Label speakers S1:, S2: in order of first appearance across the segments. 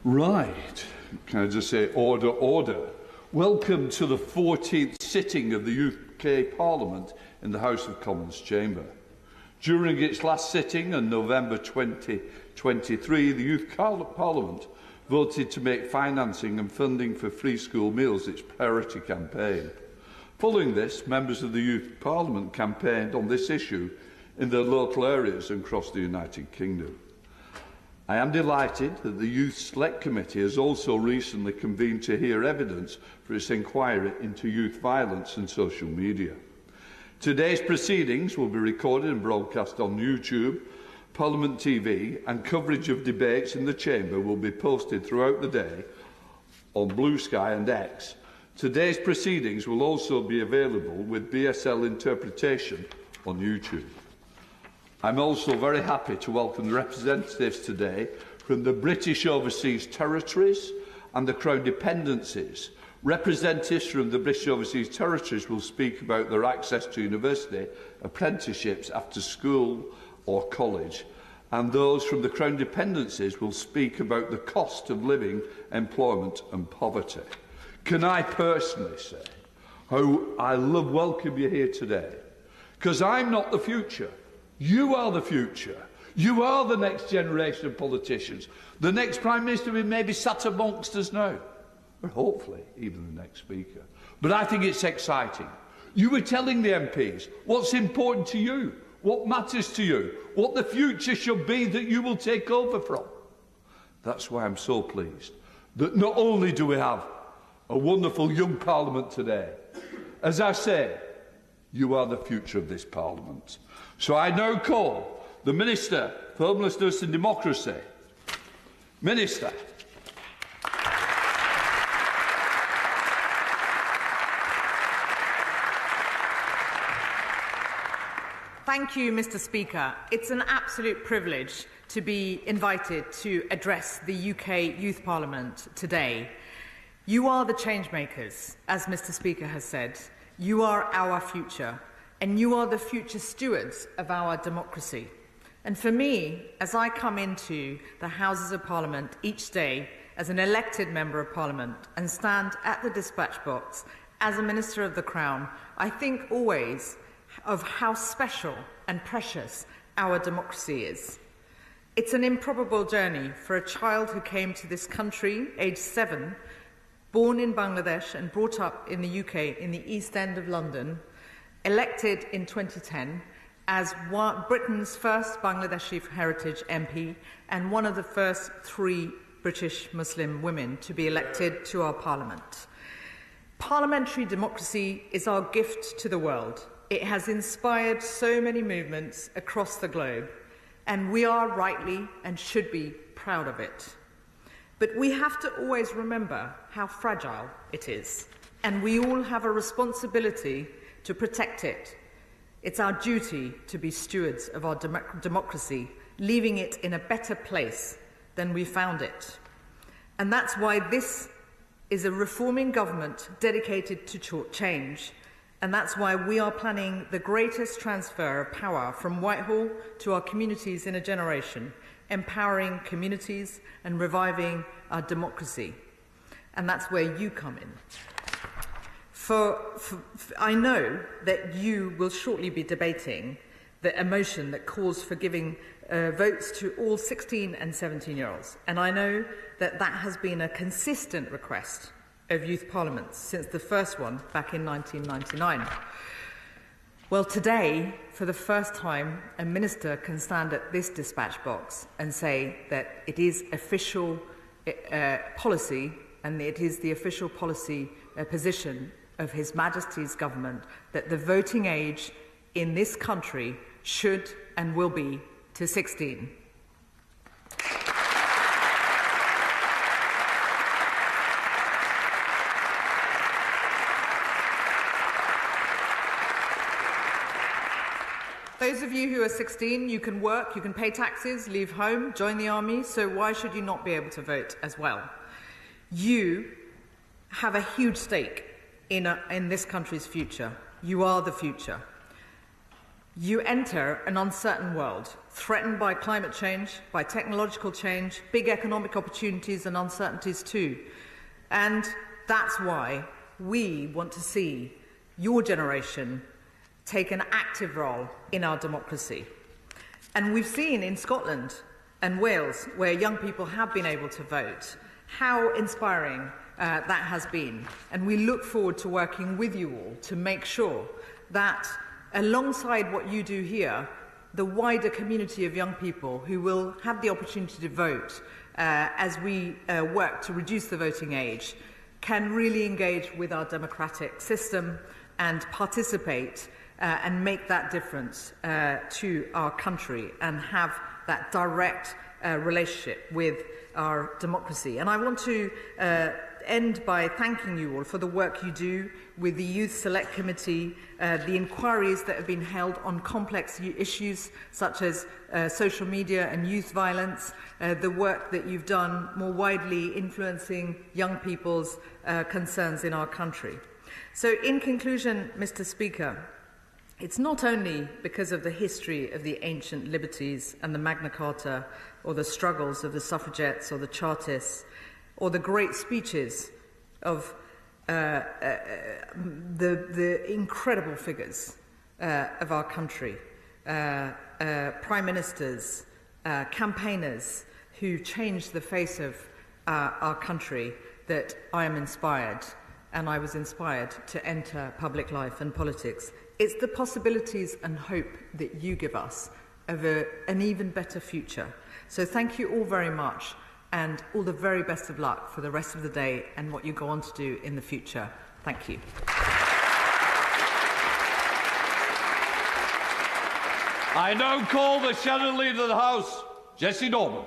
S1: Right. Can I just say order, order. Welcome to the 14th sitting of the UK Parliament in the House of Commons chamber. During its last sitting in November 2023, the Youth Parliament voted to make financing and funding for free school meals its priority campaign. Following this, members of the Youth Parliament campaigned on this issue in their local areas and across the United Kingdom. I am delighted that the Youth Select Committee has also recently convened to hear evidence for its inquiry into youth violence and social media. Today's proceedings will be recorded and broadcast on YouTube, Parliament TV, and coverage of debates in the Chamber will be posted throughout the day on Blue Sky and X. Today's proceedings will also be available with BSL interpretation on YouTube. I'm also very happy to welcome the representatives today from the British Overseas Territories and the Crown Dependencies. Representatives from the British Overseas Territories will speak about their access to university, apprenticeships after school or college, and those from the Crown Dependencies will speak about the cost of living, employment and poverty. Can I personally say how I love welcome you here today, because I'm not the future. You are the future. You are the next generation of politicians. The next Prime Minister who may be sat amongst us now. Or hopefully even the next Speaker. But I think it's exciting. You were telling the MPs what's important to you, what matters to you, what the future should be that you will take over from. That's why I'm so pleased that not only do we have a wonderful young Parliament today, as I say, you are the future of this Parliament. So I now call the Minister for Homelessness and Democracy. Minister.
S2: Thank you, Mr. Speaker. It's an absolute privilege to be invited to address the UK Youth Parliament today. You are the change makers, as Mr. Speaker has said. You are our future, and you are the future stewards of our democracy. And for me, as I come into the Houses of Parliament each day as an elected Member of Parliament and stand at the dispatch box as a Minister of the Crown, I think always of how special and precious our democracy is. It's an improbable journey for a child who came to this country, aged 7, born in Bangladesh and brought up in the UK in the East End of London, elected in 2010 as Britain's first Bangladeshi heritage MP and one of the first 3 British Muslim women to be elected to our Parliament. Parliamentary democracy is our gift to the world. It has inspired so many movements across the globe, and we are rightly and should be proud of it. But we have to always remember how fragile it is, and we all have a responsibility to protect it. It's our duty to be stewards of our democracy, leaving it in a better place than we found it. And that's why this is a reforming government dedicated to change, and that's why we are planning the greatest transfer of power from Whitehall to our communities in a generation, empowering communities and reviving our democracy. And that's where you come in. I know that you will shortly be debating a motion that calls for giving votes to all 16 and 17-year-olds. And I know that that has been a consistent request of youth parliaments since the first one back in 1999. Well, today, for the first time, a minister can stand at this dispatch box and say that it is official policy, and it is the official policy position of His Majesty's government that the voting age in this country should and will be to 16. Those of you who are 16, you can work, you can pay taxes, leave home, join the army, so why should you not be able to vote as well? You have a huge stake in this country's future. You are the future. You enter an uncertain world, threatened by climate change, by technological change, big economic opportunities and uncertainties too. And that's why we want to see your generation take an active role in our democracy. And we've seen in Scotland and Wales, where young people have been able to vote, how inspiring that has been. And we look forward to working with you all to make sure that alongside what you do here, the wider community of young people who will have the opportunity to vote as we work to reduce the voting age can really engage with our democratic system and participate and make that difference to our country and have that direct relationship with our democracy. And I want to end by thanking you all for the work you do with the Youth Select Committee, the inquiries that have been held on complex issues such as social media and youth violence, the work that you've done more widely influencing young people's concerns in our country. So in conclusion, Mr. Speaker, it's not only because of the history of the ancient liberties and the Magna Carta or the struggles of the suffragettes or the Chartists or the great speeches of the incredible figures of our country, prime ministers, campaigners who changed the face of our country, that I am inspired, and I was inspired to enter public life and politics. It's the possibilities and hope that you give us of an even better future. So thank you all very much, and all the very best of luck for the rest of the day and what you go on to do in the future. Thank you.
S1: I now call the Shadow Leader of the House, Jesse Norman.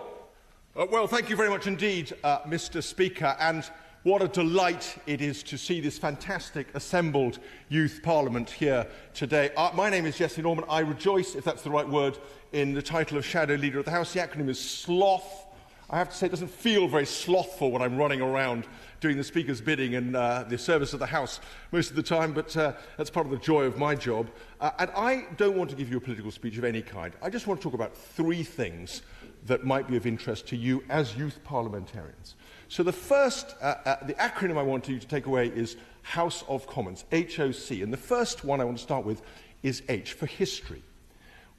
S3: Well, thank you very much indeed, Mr. Speaker, and what a delight it is to see this fantastic assembled Youth Parliament here today. My name is Jesse Norman. I rejoice, if that's the right word, in the title of Shadow Leader of the House. The acronym is SLOTH. I have to say it doesn't feel very slothful when I'm running around doing the Speaker's bidding and the service of the House most of the time, but that's part of the joy of my job. And I don't want to give you a political speech of any kind. I just want to talk about three things that might be of interest to you as youth parliamentarians. So the first, the acronym I want you to take away is House of Commons, HOC. And the first one I want to start with is H, for history.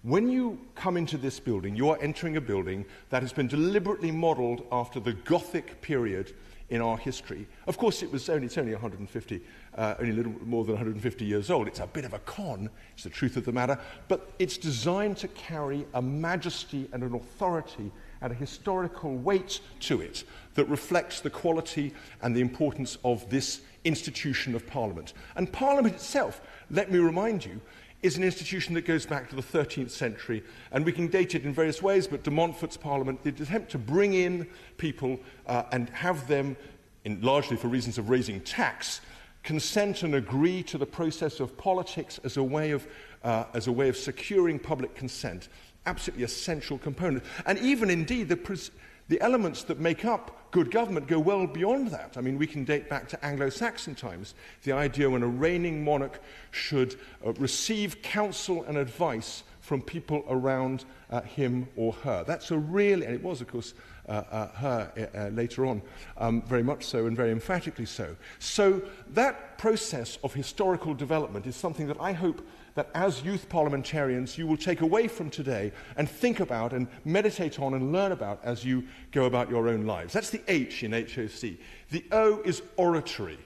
S3: When you come into this building, you are entering a building that has been deliberately modelled after the Gothic period in our history. Of course, it's only 150, only a little more than 150 years old. It's a bit of a con, it's the truth of the matter, but it's designed to carry a majesty and an authority and a historical weight to it that reflects the quality and the importance of this institution of Parliament. And Parliament itself, let me remind you, is an institution that goes back to the 13th century, and we can date it in various ways, but de Montfort's Parliament, the attempt to bring in people and have them, largely for reasons of raising tax, consent and agree to the process of politics as a way of securing public consent, absolutely essential component. And even indeed the elements that make up good government go well beyond that. I mean, we can date back to Anglo-Saxon times, the idea when a reigning monarch should receive counsel and advice from people around him or her. That's a really, and it was, of course, her later on, very much so and very emphatically so. So that process of historical development is something that I hope that as youth parliamentarians you will take away from today and think about and meditate on and learn about as you go about your own lives. That's the H in HOC. The O is oratory.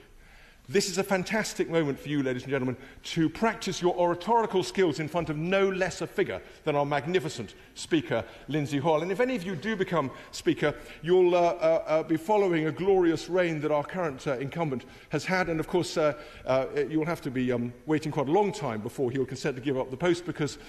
S3: This is a fantastic moment for you, ladies and gentlemen, to practice your oratorical skills in front of no less a figure than our magnificent Speaker, Lindsay Hoyle. And if any of you do become Speaker, you'll be following a glorious reign that our current incumbent has had. And of course, you'll have to be waiting quite a long time before he'll consent to give up the post, because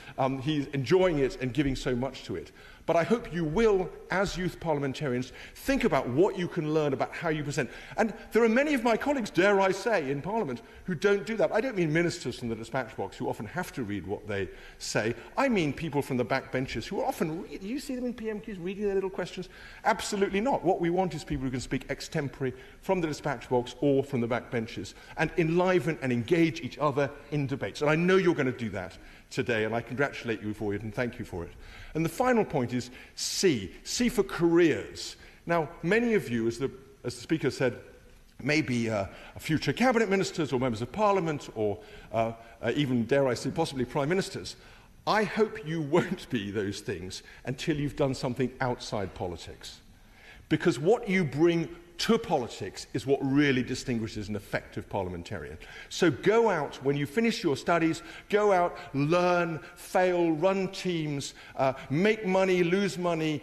S3: he's enjoying it and giving so much to it. But I hope you will, as youth parliamentarians, think about what you can learn about how you present. And there are many of my colleagues, dare I say, say in Parliament who don't do that. I don't mean ministers from the dispatch box who often have to read what they say. I mean people from the back benches who are often read. You see them in PMQs reading their little questions? Absolutely not. What we want is people who can speak extempore from the dispatch box or from the back benches and enliven and engage each other in debates. And I know you're going to do that today, and I congratulate you for it and thank you for it. And the final point is C. C for careers. Now, many of you, as the Speaker said, may be future cabinet ministers or members of Parliament or even, dare I say, possibly prime ministers. I hope you won't be those things until you've done something outside politics. Because what you bring to politics is what really distinguishes an effective parliamentarian. So go out, when you finish your studies, go out, learn, fail, run teams, make money, lose money,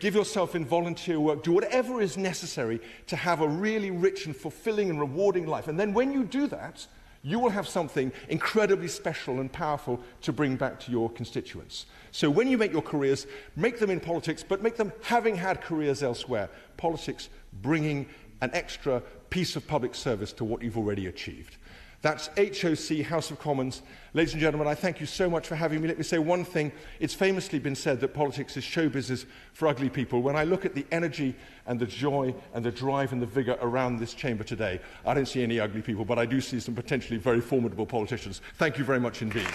S3: give yourself in volunteer work, do whatever is necessary to have a really rich and fulfilling and rewarding life. And then when you do that, you will have something incredibly special and powerful to bring back to your constituents. So when you make your careers, make them in politics, but make them having had careers elsewhere. Politics bringing an extra piece of public service to what you've already achieved. That's HOC, House of Commons. Ladies and gentlemen, I thank you so much for having me. Let me say one thing. It's famously been said that politics is show business for ugly people. When I look at the energy and the joy and the drive and the vigour around this chamber today, I don't see any ugly people, but I do see some potentially very formidable politicians. Thank you very much indeed.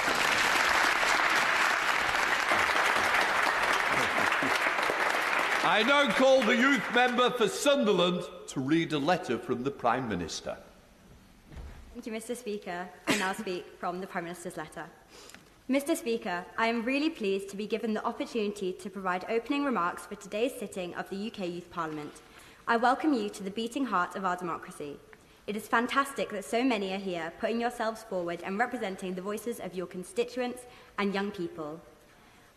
S1: I now call the youth member for Sunderland to read a letter from the Prime Minister.
S4: Thank you, Mr. Speaker. I now speak from the Prime Minister's letter. Mr. Speaker, I am really pleased to be given the opportunity to provide opening remarks for today's sitting of the UK Youth Parliament. I welcome you to the beating heart of our democracy. It is fantastic that so many are here, putting yourselves forward and representing the voices of your constituents and young people.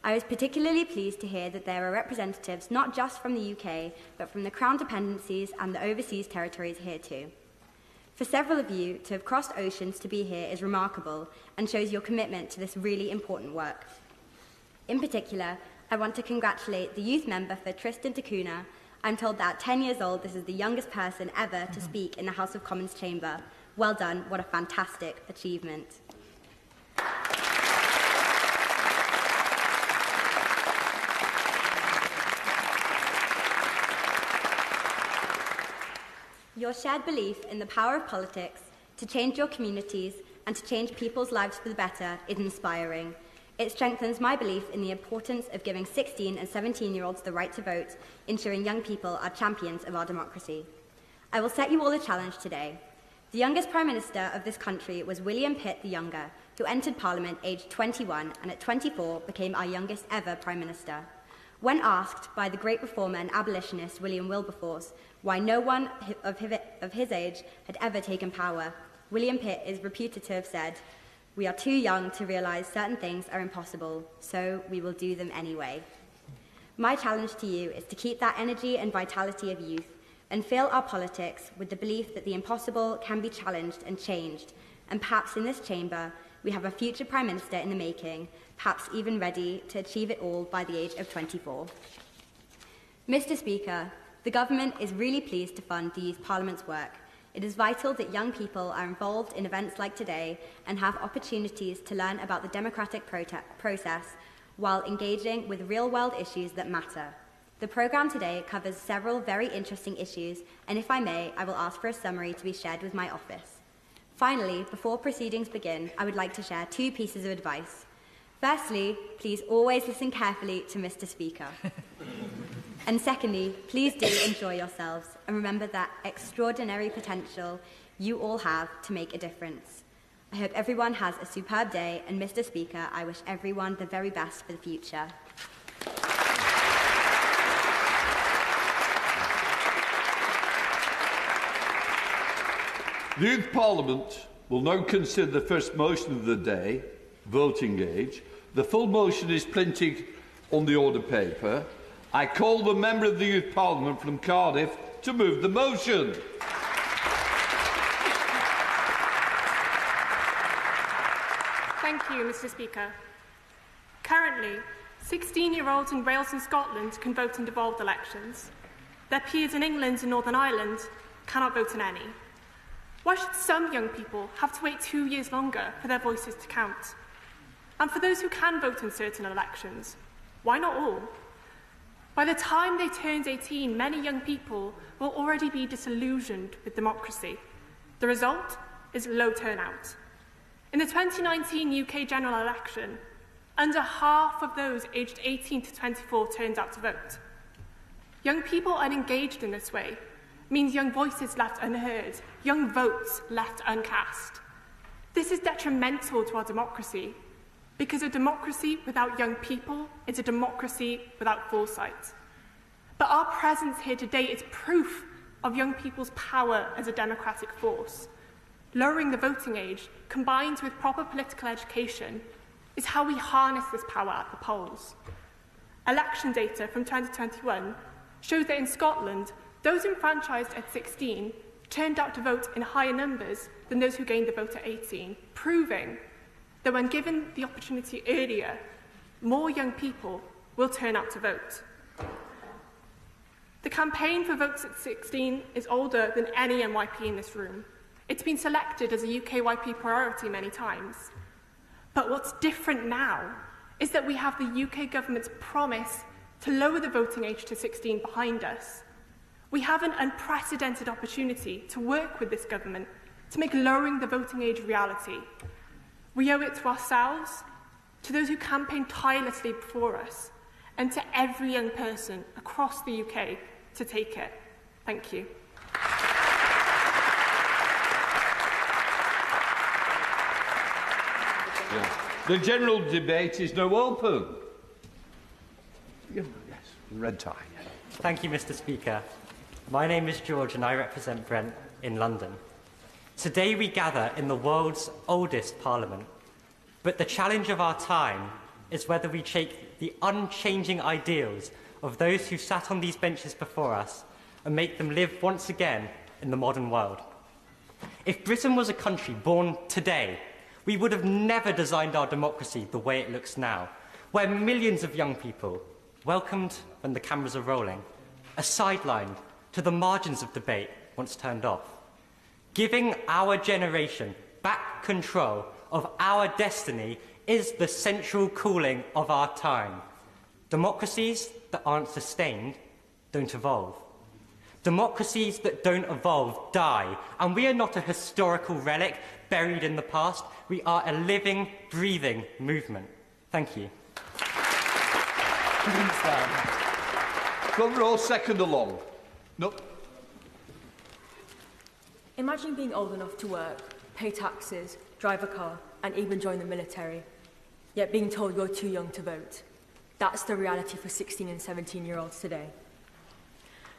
S4: I was particularly pleased to hear that there are representatives not just from the UK, but from the Crown dependencies and the overseas territories here too. For several of you to have crossed oceans to be here is remarkable and shows your commitment to this really important work. In particular, I want to congratulate the youth member for Tristan da Cunha. I'm told that at 10 years old, this is the youngest person ever to speak in the House of Commons chamber. Well done, what a fantastic achievement. Your shared belief in the power of politics to change your communities and to change people's lives for the better is inspiring. It strengthens my belief in the importance of giving 16 and 17-year-olds the right to vote, ensuring young people are champions of our democracy. I will set you all a challenge today. The youngest Prime Minister of this country was William Pitt the Younger, who entered Parliament aged 21 and at 24 became our youngest ever Prime Minister. When asked by the great reformer and abolitionist William Wilberforce why no one of his age had ever taken power, William Pitt is reputed to have said, "We are too young to realise certain things are impossible, so we will do them anyway." My challenge to you is to keep that energy and vitality of youth and fill our politics with the belief that the impossible can be challenged and changed, and perhaps in this chamber we have a future Prime Minister in the making, perhaps even ready to achieve it all by the age of 24. Mr. Speaker, the government is really pleased to fund the Youth Parliament's work. It is vital that young people are involved in events like today and have opportunities to learn about the democratic process while engaging with real-world issues that matter. The programme today covers several very interesting issues, and if I may, I will ask for a summary to be shared with my office. Finally, before proceedings begin, I would like to share 2 pieces of advice. Firstly, please always listen carefully to Mr. Speaker. And secondly, please do enjoy yourselves and remember that extraordinary potential you all have to make a difference. I hope everyone has a superb day, and Mr. Speaker, I wish everyone the very best for the future.
S1: The Youth Parliament will now consider the first motion of the day, voting age. The full motion is printed on the order paper. I call the member of the Youth Parliament from Cardiff to move the motion.
S5: Thank you, Mr. Speaker. Currently, 16-year-olds in Wales and Scotland can vote in devolved elections. Their peers in England and Northern Ireland cannot vote in any. Why should some young people have to wait 2 years longer for their voices to count? And for those who can vote in certain elections, why not all? By the time they turn 18, many young people will already be disillusioned with democracy. The result is low turnout. In the 2019 UK general election, under half of those aged 18 to 24 turned out to vote. Young people unengaged in this way means young voices left unheard, young votes left uncast. This is detrimental to our democracy, because a democracy without young people is a democracy without foresight. But our presence here today is proof of young people's power as a democratic force. Lowering the voting age, combined with proper political education, is how we harness this power at the polls. Election data from 2021 shows that in Scotland, those enfranchised at 16 turned out to vote in higher numbers than those who gained the vote at 18, proving that when given the opportunity earlier, more young people will turn out to vote. The campaign for votes at 16 is older than any NYP in this room. It's been selected as a UKYP priority many times. But what's different now is that we have the UK government's promise to lower the voting age to 16 behind us. We have an unprecedented opportunity to work with this government to make lowering the voting age a reality. We owe it to ourselves, to those who campaigned tirelessly before us, and to every young person across the UK to take it. Thank you.
S1: The general debate is now open. Yes, red tie.
S6: Thank you, Mr. Speaker. My name is George and I represent Brent in London. Today we gather in the world's oldest parliament, but the challenge of our time is whether we take the unchanging ideals of those who sat on these benches before us and make them live once again in the modern world. If Britain was a country born today, we would have never designed our democracy the way it looks now, where millions of young people, welcomed when the cameras are rolling, are sidelined to the margins of debate once turned off. Giving our generation back control of our destiny is the central calling of our time. Democracies that aren't sustained don't evolve. Democracies that don't evolve die, and we are not a historical relic buried in the past. We are a living, breathing movement. Thank you.
S1: Front row, second along. No.
S7: Imagine being old enough to work, pay taxes, drive a car, and even join the military, yet being told you're too young to vote. That's the reality for 16 and 17-year-olds today.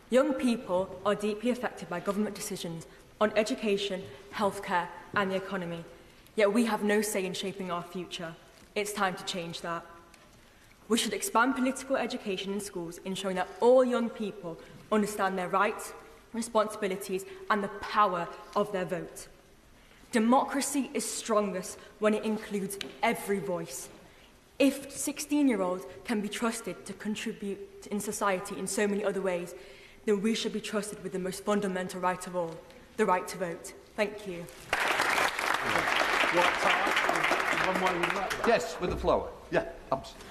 S7: Young people are deeply affected by government decisions on education, healthcare, and the economy, yet we have no say in shaping our future. It's time to change that. We should expand political education in schools, ensuring that all young people understand their rights, responsibilities, and the power of their vote. Democracy is strongest when it includes every voice. If 16-year-olds can be trusted to contribute in society in so many other ways, then we should be trusted with the most fundamental right of all, the right to vote. Thank you.
S1: Yes, with the flower. Yeah, absolutely.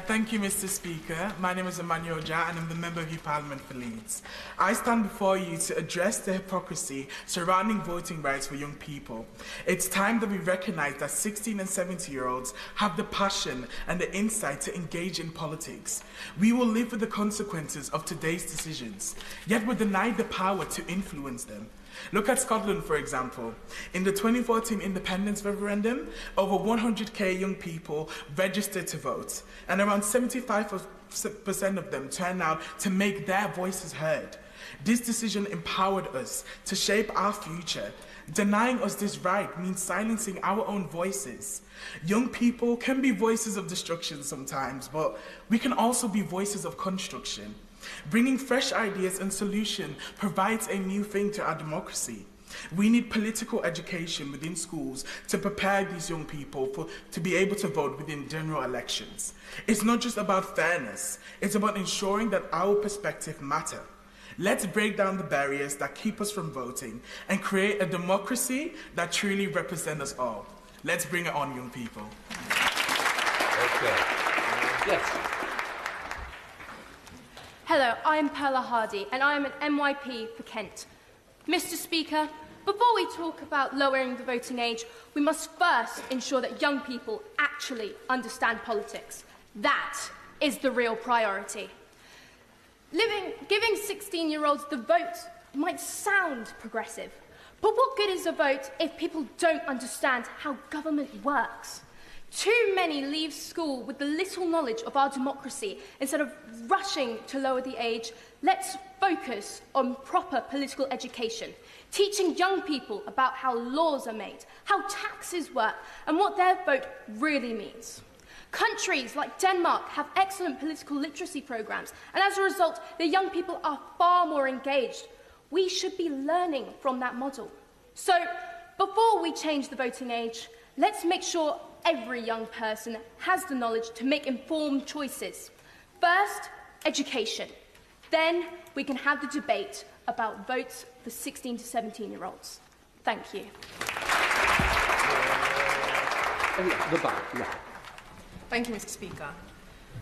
S8: Thank you, Mr. Speaker. My name is Emmanuel Jha, and I'm the Member of Youth Parliament for Leeds. I stand before you to address the hypocrisy surrounding voting rights for young people. It's time that we recognise that 16 and 17-year-olds have the passion and the insight to engage in politics. We will live with the consequences of today's decisions, yet we're denied the power to influence them. Look at Scotland, for example. In the 2014 independence referendum, over 100k young people registered to vote, and around 75% of them turned out to make their voices heard. This decision empowered us to shape our future. Denying us this right means silencing our own voices. Young people can be voices of destruction sometimes, but we can also be voices of construction. Bringing fresh ideas and solutions provides a new thing to our democracy. We need political education within schools to prepare these young people to be able to vote within general elections. It's not just about fairness, it's about ensuring that our perspective matters. Let's break down the barriers that keep us from voting and create a democracy that truly represents us all. Let's bring it on, young people.
S1: Okay. Yes.
S9: Hello, I am Perla Hardy, and I am an MYP for Kent. Mr. Speaker, before we talk about lowering the voting age, we must first ensure that young people actually understand politics. That is the real priority. Giving 16-year-olds the vote might sound progressive, but what good is a vote if people don't understand how government works? Too many leave school with the little knowledge of our democracy. Instead of rushing to lower the age, let's focus on proper political education, teaching young people about how laws are made, how taxes work, and what their vote really means. Countries like Denmark have excellent political literacy programs, and as a result, their young people are far more engaged. We should be learning from that model. So, before we change the voting age, let's make sure every young person has the knowledge to make informed choices. First, education. Then we can have the debate about votes for 16 to 17-year-olds. Thank you.
S1: The back, yeah.
S10: Thank you, Mr. Speaker.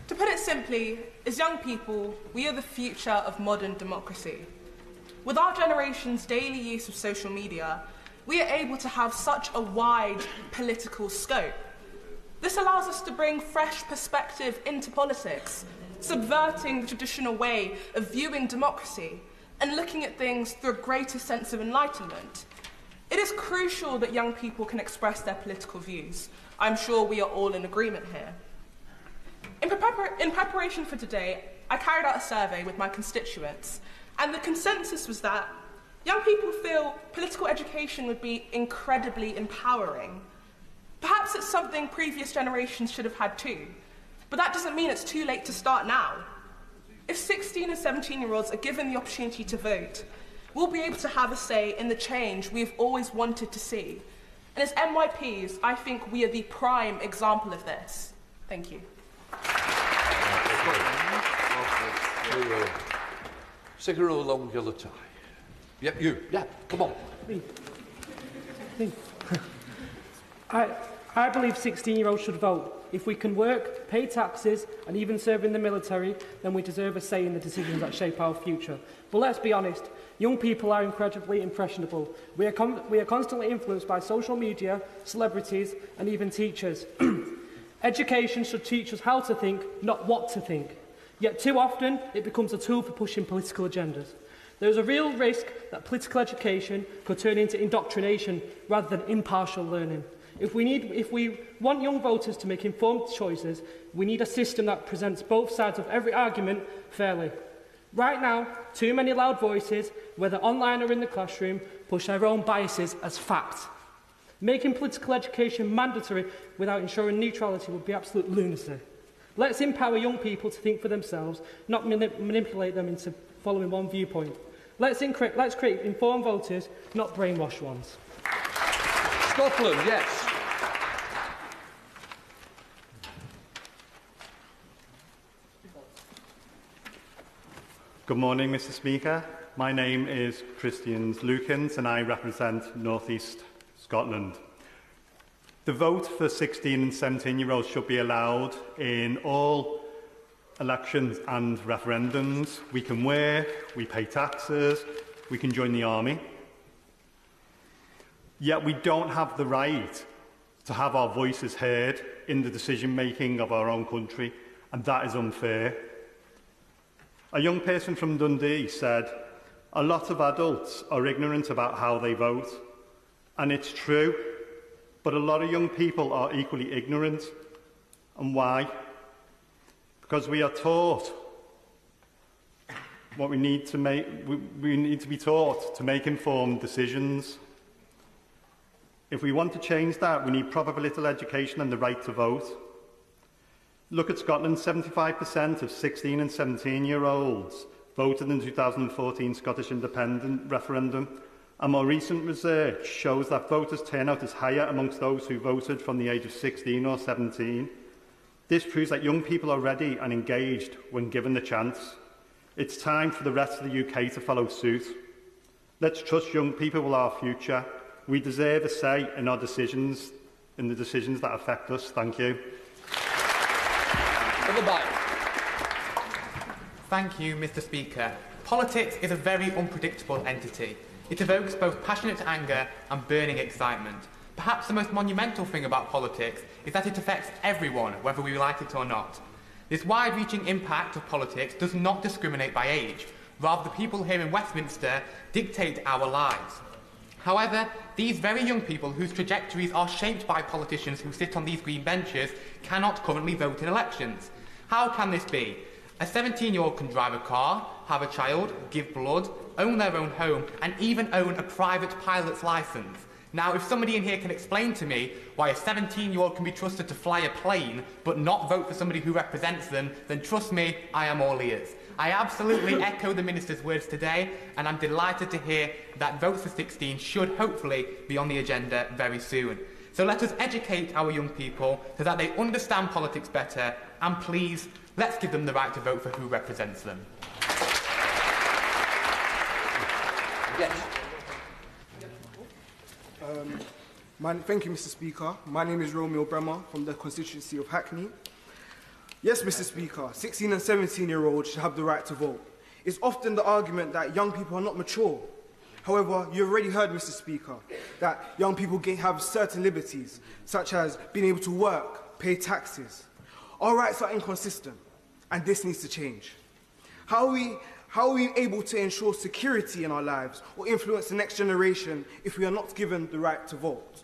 S10: To put it simply, as young people, we are the future of modern democracy. With our generation's daily use of social media, we are able to have such a wide political scope. This allows us to bring fresh perspective into politics, subverting the traditional way of viewing democracy and looking at things through a greater sense of enlightenment. It is crucial that young people can express their political views. I'm sure we are all in agreement here. In preparation for today, I carried out a survey with my constituents, and the consensus was that young people feel political education would be incredibly empowering. Perhaps it's something previous generations should have had too, but that doesn't mean it's too late to start now. If 16 and 17-year-olds are given the opportunity to vote, we'll be able to have a say in the change we've always wanted to see. And as MYPs, I think we are the prime example of this. Thank you.
S1: Cigarette long yellow tie. Yep, you. Yeah, come on.
S11: Me. I believe 16-year-olds should vote. If we can work, pay taxes, and even serve in the military, then we deserve a say in the decisions that shape our future. But let's be honest, young people are incredibly impressionable. We are constantly influenced by social media, celebrities, and even teachers. Education should teach us how to think, not what to think. Yet too often, it becomes a tool for pushing political agendas. There is a real risk that political education could turn into indoctrination rather than impartial learning. If we want young voters to make informed choices, we need a system that presents both sides of every argument fairly. Right now, too many loud voices, whether online or in the classroom, push their own biases as fact. Making political education mandatory without ensuring neutrality would be absolute lunacy. Let's empower young people to think for themselves, not manipulate them into following one viewpoint. Let's create informed voters, not brainwashed ones.
S1: Scotland, yes.
S12: Good morning, Mr. Speaker. My name is Christian Lukens and I represent North East Scotland. The vote for 16 and 17-year-olds should be allowed in all elections and referendums. We can work, we pay taxes, we can join the army. Yet we don't have the right to have our voices heard in the decision-making of our own country, and that is unfair. A young person from Dundee said, "A lot of adults are ignorant about how they vote." And it's true, but a lot of young people are equally ignorant. And why? Because we are taught what we need to make. We need to be taught to make informed decisions. If we want to change that, we need proper political education and the right to vote. Look at Scotland, 75% of 16 and 17-year-olds voted in the 2014 Scottish independent referendum. And more recent research shows that voters' turnout is higher amongst those who voted from the age of 16 or 17. This proves that young people are ready and engaged when given the chance. It's time for the rest of the UK to follow suit. Let's trust young people with our future. We deserve a say in our decisions, in the decisions that affect us. Thank you.
S13: Thank you, Mr. Speaker. Politics is a very unpredictable entity. It evokes both passionate anger and burning excitement. Perhaps the most monumental thing about politics is that it affects everyone, whether we like it or not. This wide-reaching impact of politics does not discriminate by age. Rather, the people here in Westminster dictate our lives. However, these very young people whose trajectories are shaped by politicians who sit on these green benches cannot currently vote in elections. How can this be? A 17-year-old can drive a car, have a child, give blood, own their own home, and even own a private pilot's licence. Now, if somebody in here can explain to me why a 17-year-old can be trusted to fly a plane but not vote for somebody who represents them, then trust me, I am all ears. I absolutely echo the Minister's words today, and I'm delighted to hear that Votes for 16 should hopefully be on the agenda very soon. So let us educate our young people so that they understand politics better, and please, let's give them the right to vote for who represents them.
S14: Yes. Thank you, Mr. Speaker. My name is Romeo Bremer from the constituency of Hackney. Yes, Mr. Speaker, 16 and 17-year-olds should have the right to vote. It's often the argument that young people are not mature. However, you already heard, Mr. Speaker, that young people have certain liberties, such as being able to work, pay taxes. Our rights are inconsistent, and this needs to change. How are we able to ensure security in our lives or influence the next generation if we are not given the right to vote?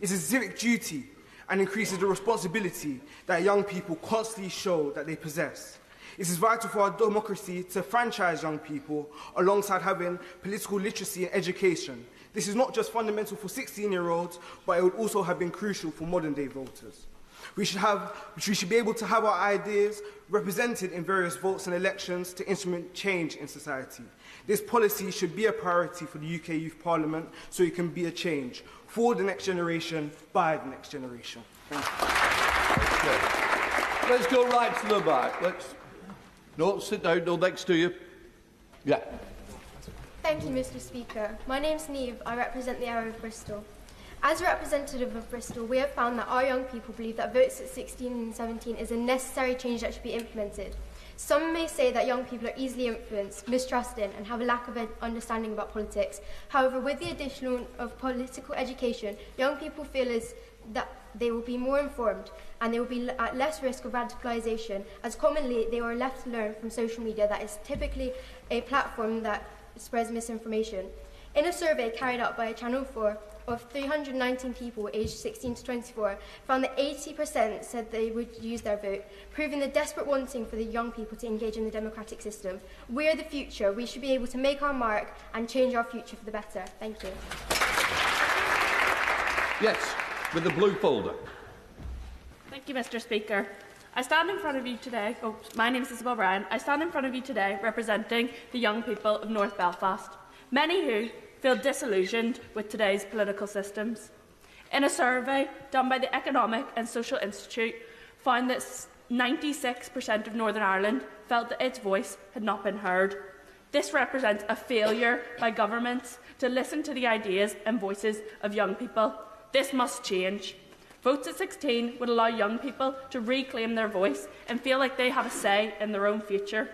S14: It's a civic duty and increases the responsibility that young people constantly show that they possess. It is vital for our democracy to franchise young people alongside having political literacy and education. This is not just fundamental for 16-year-olds, but it would also have been crucial for modern-day voters. We should be able to have our ideas represented in various votes and elections to instrument change in society. This policy should be a priority for the UK Youth Parliament so it can be a change for the next generation, by the next generation. Thank you.
S1: Let's go right to the back. No, sit down. No, next to you. Yeah.
S15: Thank you, Mr. Speaker. My name's Neve. I represent the area of Bristol. As a representative of Bristol, we have found that our young people believe that votes at 16 and 17 is a necessary change that should be implemented. Some may say that young people are easily influenced, mistrusting, and have a lack of understanding about politics. However, with the addition of political education, young people feel that they will be more informed and they will be at less risk of radicalisation, as commonly they are left to learn from social media that is typically a platform that spreads misinformation. In a survey carried out by Channel 4 of 319 people aged 16 to 24, found that 80% said they would use their vote, proving the desperate wanting for the young people to engage in the democratic system. We are the future. We should be able to make our mark and change our future for the better. Thank you.
S1: Yes, with the blue folder.
S16: Thank you, Mr. Speaker. I stand in front of you today. My name is Isabel Ryan. I stand in front of you today representing the young people of North Belfast. Many who feel disillusioned with today's political systems. In a survey done by the Economic and Social Institute, found that 96% of Northern Ireland felt that its voice had not been heard. This represents a failure by governments to listen to the ideas and voices of young people. This must change. Votes at 16 would allow young people to reclaim their voice and feel like they have a say in their own future.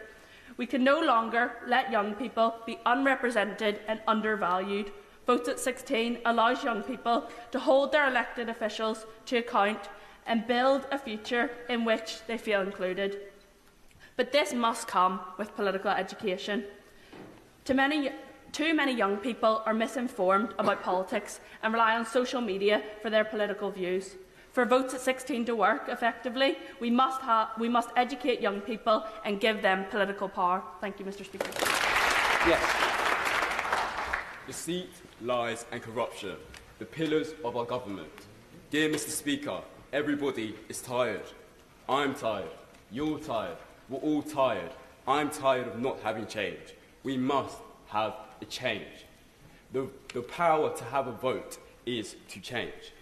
S16: We can no longer let young people be unrepresented and undervalued. Votes at 16 allows young people to hold their elected officials to account and build a future in which they feel included. But this must come with political education. Too many young people are misinformed about politics and rely on social media for their political views. For votes at 16 to work effectively, we must educate young people and give them political power. Thank you, Mr. Speaker.
S1: Yes.
S17: Deceit, lies and corruption, the pillars of our government. Dear Mr. Speaker, everybody is tired. I'm tired. You're tired. We're all tired. I'm tired of not having change. We must have a change. The power to have a vote is to change.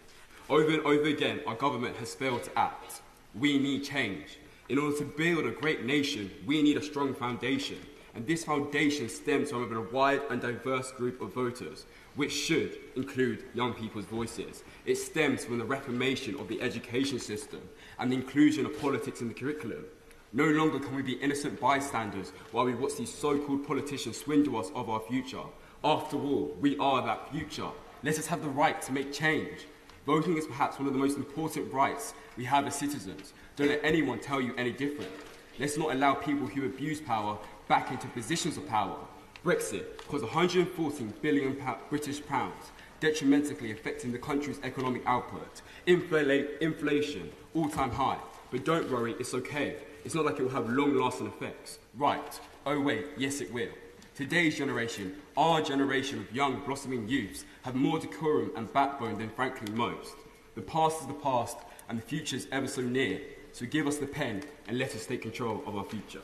S17: Over and over again, our government has failed to act. We need change. In order to build a great nation, we need a strong foundation. and this foundation stems from a wide and diverse group of voters, which should include young people's voices. It stems from the reformation of the education system and the inclusion of politics in the curriculum. No longer can we be innocent bystanders while we watch these so-called politicians swindle us of our future. After all, we are that future. Let us have the right to make change. Voting is perhaps one of the most important rights we have as citizens. Don't let anyone tell you any different. Let's not allow people who abuse power back into positions of power. Brexit cost £114 billion British pounds, detrimentally affecting the country's economic output. Inflation, all-time high. But don't worry, it's okay. It's not like it will have long-lasting effects. Right. Oh wait, yes it will. Today's generation, our generation of young, blossoming youths, have more decorum and backbone than frankly most. The past is the past, and the future is ever so near. So give us the pen and let us take control of our future.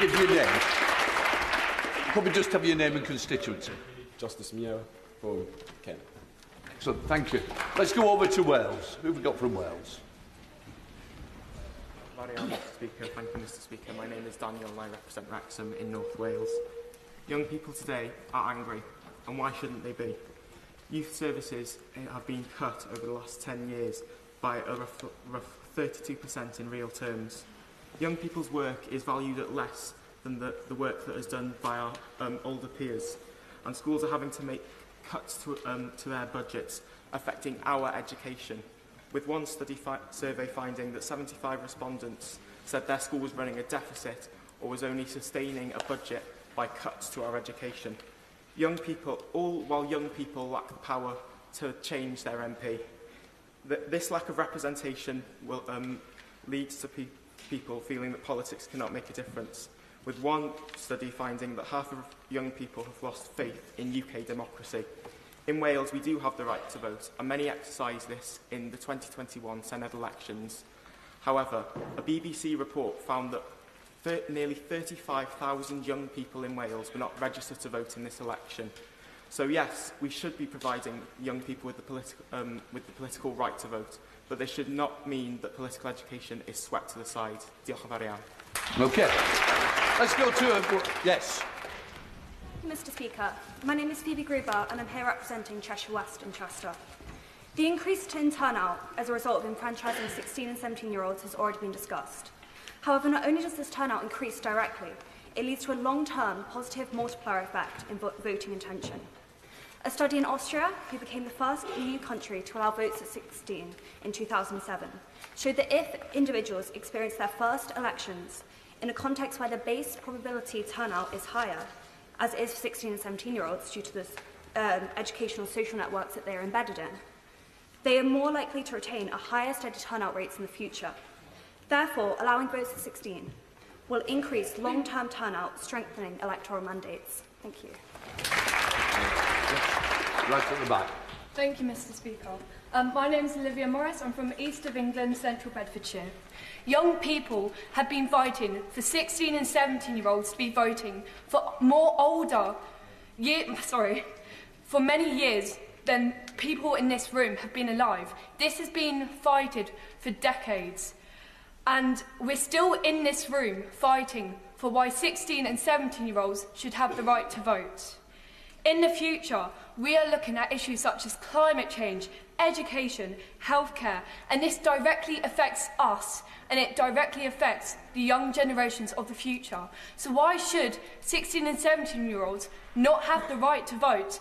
S1: Give your name. Probably just have your name and constituency.
S17: Justice Muir from Kent.
S1: So thank you. Let's go over to Wales. Who have we got from Wales?
S18: Mr. Speaker. Thank you, Mr. Speaker. My name is Daniel and I represent Wrexham in North Wales. Young people today are angry, and why shouldn't they be? Youth services have been cut over the last 10 years by a rough 32% in real terms. Young people's work is valued at less than the work that is done by our older peers, and schools are having to make cuts to their budgets, affecting our education, with one survey finding that 75 respondents said their school was running a deficit or was only sustaining a budget by cuts to our education. While young people lack the power to change their MP, this lack of representation will lead to people feeling that politics cannot make a difference, with one study finding that half of young people have lost faith in UK democracy. In Wales, we do have the right to vote, and many exercise this in the 2021 Senedd elections. However, a BBC report found that nearly 35,000 young people in Wales were not registered to vote in this election. So yes, we should be providing young people with the political right to vote, but this should not mean that political education is swept to the side. Diolch yn fawr iawn.
S1: Okay. Let's go to yes.
S19: Mr. Speaker, my name is Phoebe Gruber and I'm here representing Cheshire West and Chester. The increased in turnout as a result of enfranchising 16 and 17-year-olds has already been discussed. However, not only does this turnout increase directly, it leads to a long-term positive multiplier effect in voting intention. A study in Austria, who became the first EU country to allow votes at 16 in 2007, showed that if individuals experience their first elections in a context where the base probability turnout is higher, as is for 16 and 17-year-olds due to the educational social networks that they are embedded in, they are more likely to retain a higher steady turnout rates in the future. Therefore, allowing votes at 16 will increase long-term turnout, strengthening electoral mandates. Thank you.
S1: Right at the back.
S7: Thank you, Mr. Speaker. My name is Olivia Morris. I'm from East of England, Central Bedfordshire. Young people have been fighting for 16 and 17-year-olds to be voting for for many years than people in this room have been alive. This has been fighted for decades. And we're still in this room fighting for why 16 and 17-year-olds should have the right to vote. In the future, we are looking at issues such as climate change, education, healthcare, and this directly affects us, and it directly affects the young generations of the future. So why should 16 and 17-year-olds not have the right to vote?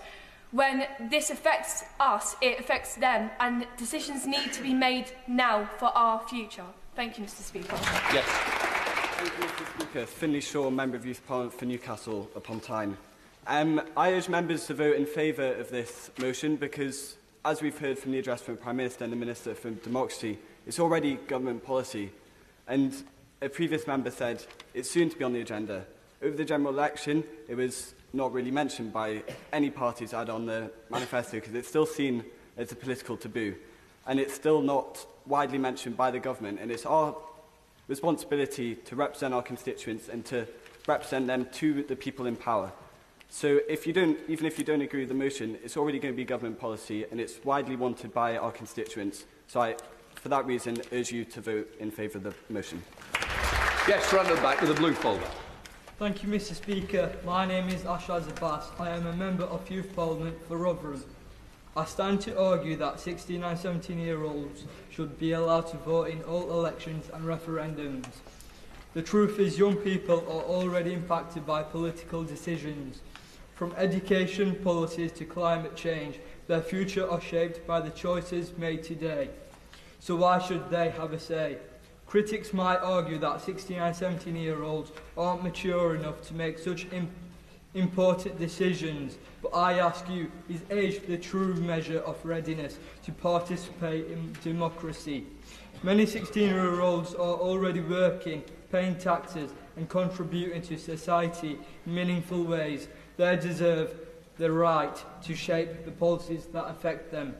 S7: When this affects us, it affects them, and decisions need to be made now for our future. Thank you, Mr. Speaker.
S1: Yes.
S20: Thank you, Mr. Speaker. Finlay Shaw, Member of Youth Parliament for Newcastle upon Tyne. I urge members to vote in favour of this motion because, as we've heard from the address from the Prime Minister and the Minister for Democracy, it's already government policy. And a previous member said it's soon to be on the agenda. Over the general election, it was not really mentioned by any parties that had on the manifesto because it's still seen as a political taboo. And it's still not widely mentioned by the government. And it's our responsibility to represent our constituents and to represent them to the people in power. So even if you don't agree with the motion, it's already going to be government policy and it's widely wanted by our constituents. So for that reason, urge you to vote in favour of the motion.
S1: Yes, round the back with the blue folder.
S21: Thank you, Mr. Speaker. My name is Ashaz Abbas. I am a member of Youth Parliament for Rotherham. I stand to argue that 16 and 17-year-olds should be allowed to vote in all elections and referendums. The truth is, young people are already impacted by political decisions. From education policies to climate change, their future are shaped by the choices made today. So why should they have a say? Critics might argue that 16 and 17-year-olds aren't mature enough to make such important decisions, but I ask you, is age the true measure of readiness to participate in democracy? Many 16-year-olds are already working, paying taxes and contributing to society in meaningful ways. They deserve the right to shape the policies that affect them.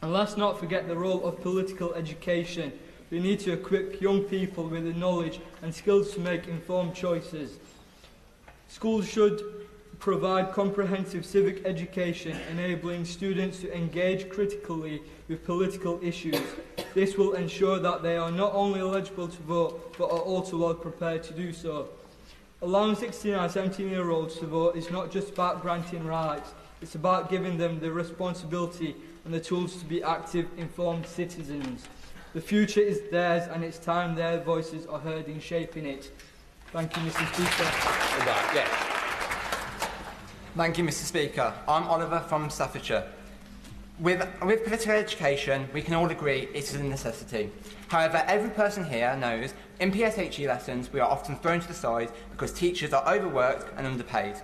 S21: And let's not forget the role of political education. We need to equip young people with the knowledge and skills to make informed choices. Schools should provide comprehensive civic education, enabling students to engage critically with political issues. This will ensure that they are not only eligible to vote, but are also well prepared to do so. Allowing 16 and 17-year-olds to vote is not just about granting rights, it's about giving them the responsibility and the tools to be active, informed citizens. The future is theirs, and it's time their voices are heard in shaping it. Thank you, Mr. Speaker.
S22: Thank you, Mr. Speaker. I'm Oliver from Staffordshire. With political education, we can all agree it is a necessity. However, every person here knows in PSHE lessons we are often thrown to the side because teachers are overworked and underpaid.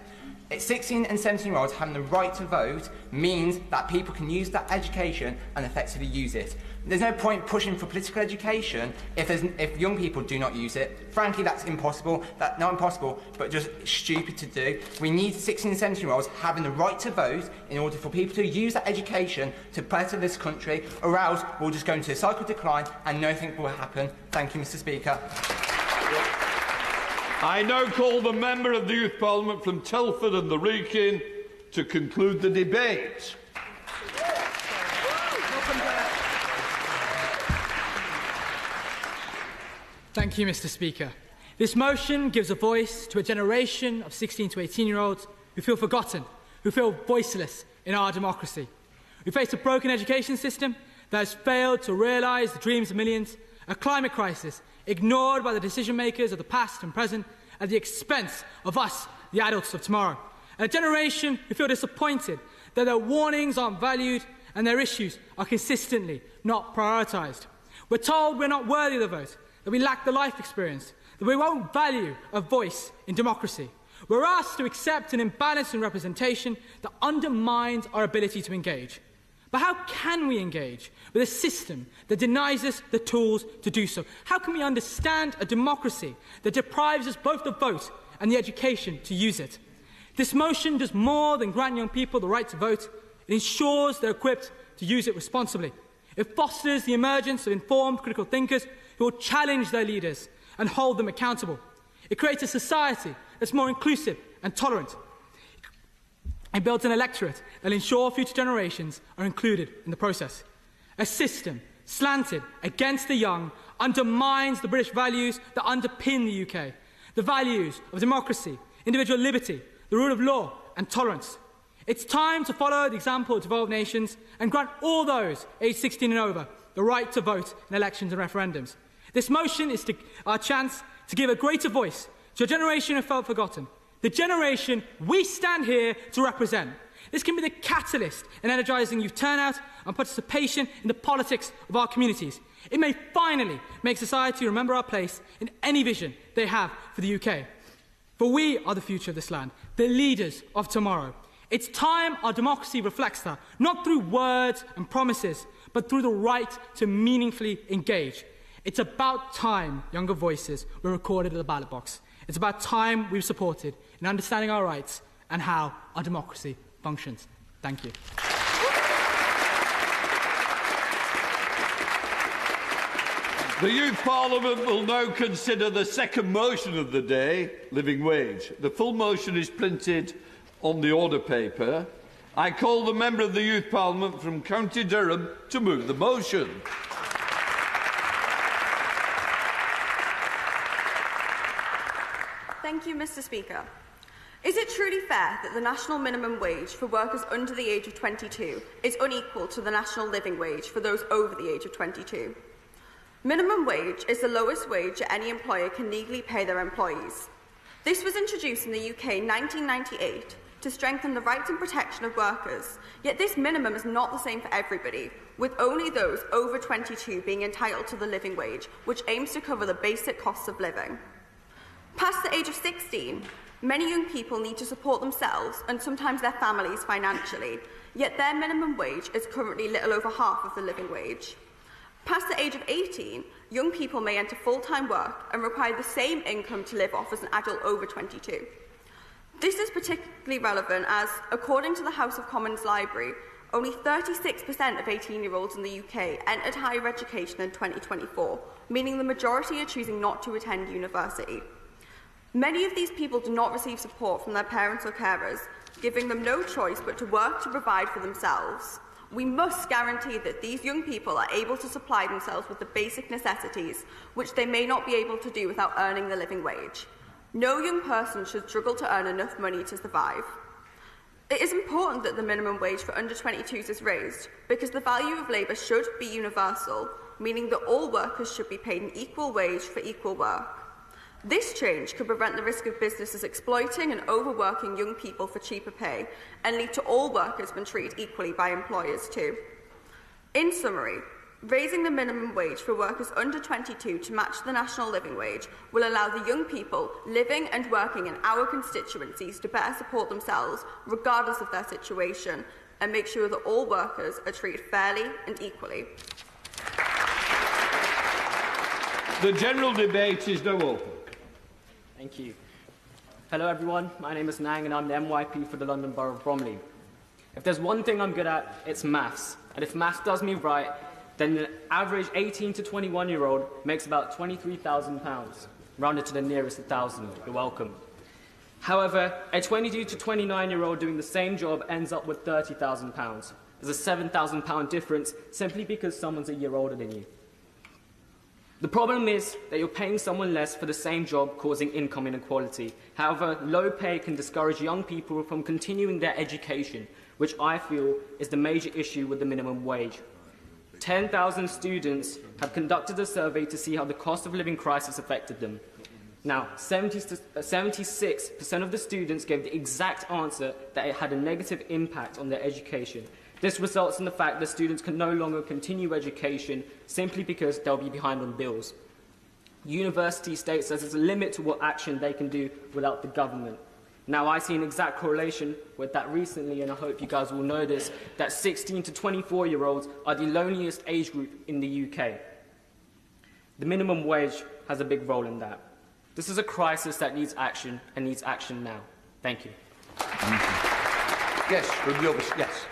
S22: 16 and 17-year-olds having the right to vote means that people can use that education and effectively use it. There's no point pushing for political education if young people do not use it. Frankly, that's impossible. That's not impossible, but just stupid to do. We need 16 and 17-year-olds having the right to vote in order for people to use that education to better this country, or else we'll just go into a cycle of decline and nothing will happen. Thank you, Mr. Speaker.
S1: I now call the Member of the Youth Parliament from Telford and the Wrekin to conclude the debate.
S23: Thank you, Mr. Speaker. This motion gives a voice to a generation of 16 to 18-year-olds who feel forgotten, who feel voiceless in our democracy. We face a broken education system that has failed to realise the dreams of millions, a climate crisis ignored by the decision-makers of the past and present at the expense of us, the adults of tomorrow. And a generation who feel disappointed that their warnings aren't valued and their issues are consistently not prioritised. We're told we're not worthy of the vote, that we lack the life experience, that we won't value a voice in democracy. We're asked to accept an imbalance in representation that undermines our ability to engage. But how can we engage with a system that denies us the tools to do so? How can we understand a democracy that deprives us both the vote and the education to use it? This motion does more than grant young people the right to vote. It ensures they're equipped to use it responsibly. It fosters the emergence of informed critical thinkers who will challenge their leaders and hold them accountable. It creates a society that's more inclusive and tolerant. It builds an electorate that will ensure future generations are included in the process. A system slanted against the young undermines the British values that underpin the UK, the values of democracy, individual liberty, the rule of law and tolerance. It's time to follow the example of developed nations and grant all those aged 16 and over the right to vote in elections and referendums. This motion is our chance to give a greater voice to a generation who felt forgotten, the generation we stand here to represent. This can be the catalyst in energising youth turnout and participation in the politics of our communities. It may finally make society remember our place in any vision they have for the UK. For we are the future of this land, the leaders of tomorrow. It's time our democracy reflects that, not through words and promises, but through the right to meaningfully engage. It's about time younger voices were recorded at the ballot box. It's about time we were supported in understanding our rights and how our democracy functions. Thank you.
S1: The Youth Parliament will now consider the second motion of the day, living wage. The full motion is printed on the order paper. I call the Member of the Youth Parliament from County Durham to move the motion.
S2: Thank you, Mr. Speaker. Is it truly fair that the national minimum wage for workers under the age of 22 is unequal to the national living wage for those over the age of 22? Minimum wage is the lowest wage that any employer can legally pay their employees. This was introduced in the UK in 1998 to strengthen the rights and protection of workers, yet this minimum is not the same for everybody, with only those over 22 being entitled to the living wage, which aims to cover the basic costs of living. Past the age of 16, many young people need to support themselves and sometimes their families financially, yet their minimum wage is currently little over half of the living wage. Past the age of 18, young people may enter full-time work and require the same income to live off as an adult over 22. This is particularly relevant as, according to the House of Commons Library, only 36% of 18-year-olds in the UK entered higher education in 2024, meaning the majority are choosing not to attend university. Many of these people do not receive support from their parents or carers, giving them no choice but to work to provide for themselves. We must guarantee that these young people are able to supply themselves with the basic necessities, which they may not be able to do without earning the living wage. No young person should struggle to earn enough money to survive. It is important that the minimum wage for under 22s is raised, because the value of labour should be universal, meaning that all workers should be paid an equal wage for equal work. This change could prevent the risk of businesses exploiting and overworking young people for cheaper pay and lead to all workers being treated equally by employers too. In summary, raising the minimum wage for workers under 22 to match the national living wage will allow the young people living and working in our constituencies to better support themselves regardless of their situation and make sure that all workers are treated fairly and equally.
S1: The general debate is now open.
S3: Thank you. Hello everyone, my name is Nang and I'm the MYP for the London Borough of Bromley. If there's one thing I'm good at, it's maths. And if maths does me right, then the average 18 to 21-year-old makes about £23,000, rounded to the nearest 1,000. You're welcome. However, a 22 to 29-year-old doing the same job ends up with £30,000. There's a £7,000 difference simply because someone's a year older than you. The problem is that you're paying someone less for the same job, causing income inequality. However, low pay can discourage young people from continuing their education, which I feel is the major issue with the minimum wage. 10,000 students have conducted a survey to see how the cost of living crisis affected them. Now, 76% of the students gave the exact answer that it had a negative impact on their education. This results in the fact that students can no longer continue education simply because they'll be behind on bills. University states that there's a limit to what action they can do without the government. Now, I see an exact correlation with that recently, and I hope you guys will notice that 16 to 24-year-olds are the loneliest age group in the UK. The minimum wage has a big role in that. This is a crisis that needs action, and needs action now. Thank you.
S1: Yes, yes.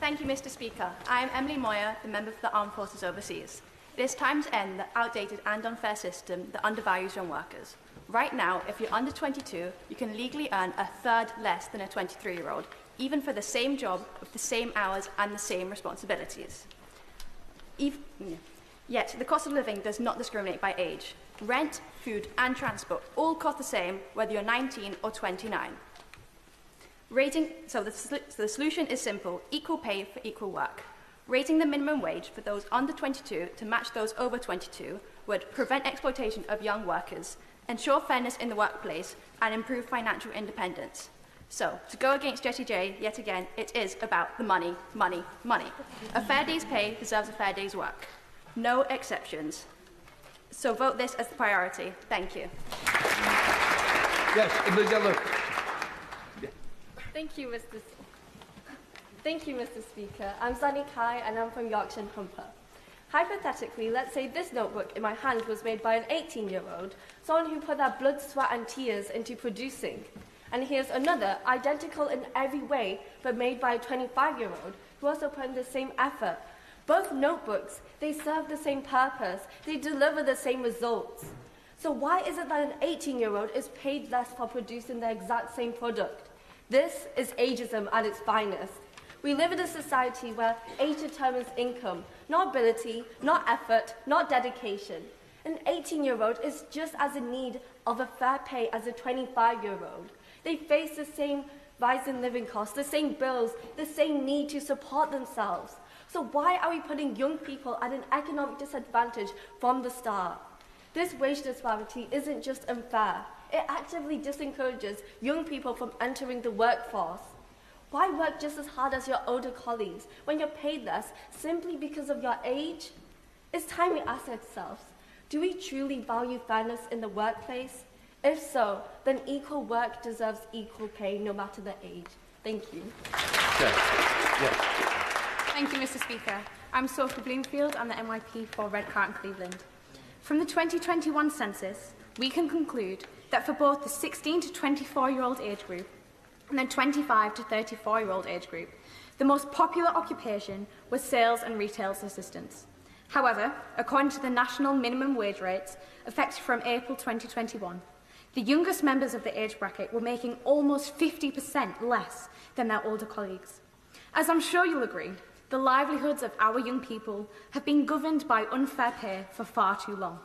S4: Thank you, Mr. Speaker. I am Emily Moyer, the member for the Armed Forces Overseas. It is time to end the outdated and unfair system that undervalues young workers. Right now, if you're under 22, you can legally earn a third less than a 23-year-old, even for the same job with the same hours and the same responsibilities. Yet, the cost of living does not discriminate by age. Rent, food, and transport all cost the same whether you're 19 or 29. So the solution is simple: equal pay for equal work. Raising the minimum wage for those under 22 to match those over 22 would prevent exploitation of young workers, ensure fairness in the workplace, and improve financial independence. So, to go against Jessie J, yet again, it is about the money, money, money. A fair day's pay deserves a fair day's work. No exceptions. So vote this as the priority. Thank you.
S1: Yes, in the yellow.
S24: Thank you, Mr. Speaker. I'm Sunny Kai and I'm from Yorkshire and Humber. Hypothetically, let's say this notebook in my hand was made by an 18-year-old, someone who put their blood, sweat and tears into producing. And here's another, identical in every way, but made by a 25-year-old who also put in the same effort. Both notebooks, they serve the same purpose, they deliver the same results. So why is it that an 18-year-old is paid less for producing the exact same product? This is ageism at its finest. We live in a society where age determines income, not ability, not effort, not dedication. An 18-year-old is just as in need of a fair pay as a 25-year-old. They face the same rise in living costs, the same bills, the same need to support themselves. So why are we putting young people at an economic disadvantage from the start? This wage disparity isn't just unfair, it actively disencourages young people from entering the workforce. Why work just as hard as your older colleagues when you're paid less simply because of your age? It's time we ask ourselves, do we truly value fairness in the workplace? If so, then equal work deserves equal pay no matter the age. Thank you.
S5: Thank you, Mr. Speaker. I'm Sophie Bloomfield. I'm the NYP for Redcar and Cleveland. From the 2021 census, we can conclude that for both the 16 to 24-year-old age group and the 25 to 34-year-old age group, the most popular occupation was sales and retail assistants. However, according to the national minimum wage rates effective from April 2021, the youngest members of the age bracket were making almost 50% less than their older colleagues. As I'm sure you'll agree, the livelihoods of our young people have been governed by unfair pay for far too long.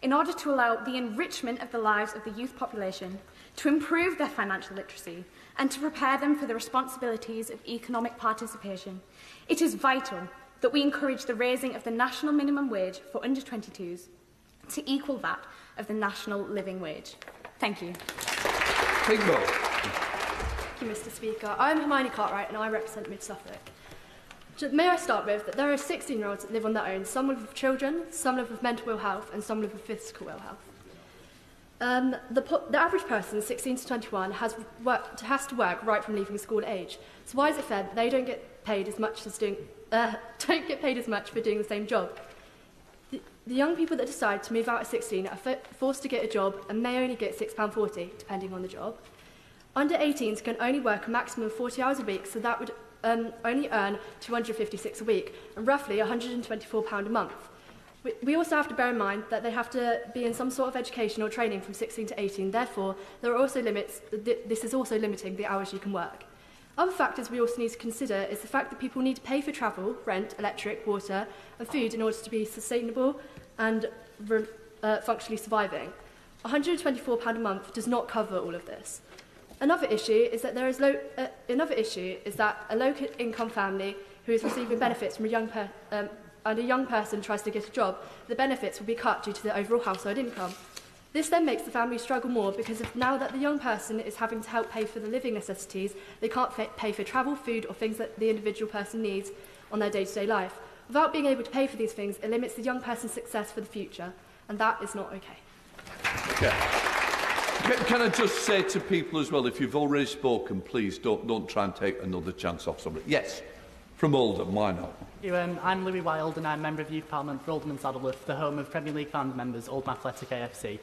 S5: In order to allow the enrichment of the lives of the youth population, to improve their financial literacy, and to prepare them for the responsibilities of economic participation, it is vital that we encourage the raising of the national minimum wage for under 22s to equal that of the national living wage. Thank you.
S1: Thank
S7: you, Mr. Speaker. I'm Hermione Cartwright and I represent Mid Suffolk. May I start with that there are 16-year-olds that live on their own. Some live with children, some live with mental ill health, and some live with physical ill health. The average person, 16 to 21, has to work right from leaving school age. So why is it fair that they don't get paid as much for doing the same job? The young people that decide to move out at 16 are forced to get a job and may only get £6.40, depending on the job. Under 18s can only work a maximum of 40 hours a week, so that would only earn £256 a week, and roughly £124 a month. We also have to bear in mind that they have to be in some sort of education or training from 16 to 18, therefore there are also limits. This is also limiting the hours you can work. Other factors we also need to consider is the fact that people need to pay for travel, rent, electric, water and food in order to be sustainable and functionally surviving. £124 a month does not cover all of this. Another issue is that a low-income family who is receiving benefits from and a young person tries to get a job, the benefits will be cut due to the overall household income. This then makes the family struggle more because now that the young person is having to help pay for the living necessities, they can't pay for travel, food or things that the individual person needs on their day-to-day life. Without being able to pay for these things, it limits the young person's success for the future, and that is not okay.
S1: Can I just say to people as well, if you've already spoken, please don't try and take another chance off somebody. Yes, from Oldham, why not?
S6: I'm Louis Wilde and I'm Member of Youth Parliament for Oldham and Saddleworth, the home of Premier League fan members Oldham Athletic AFC.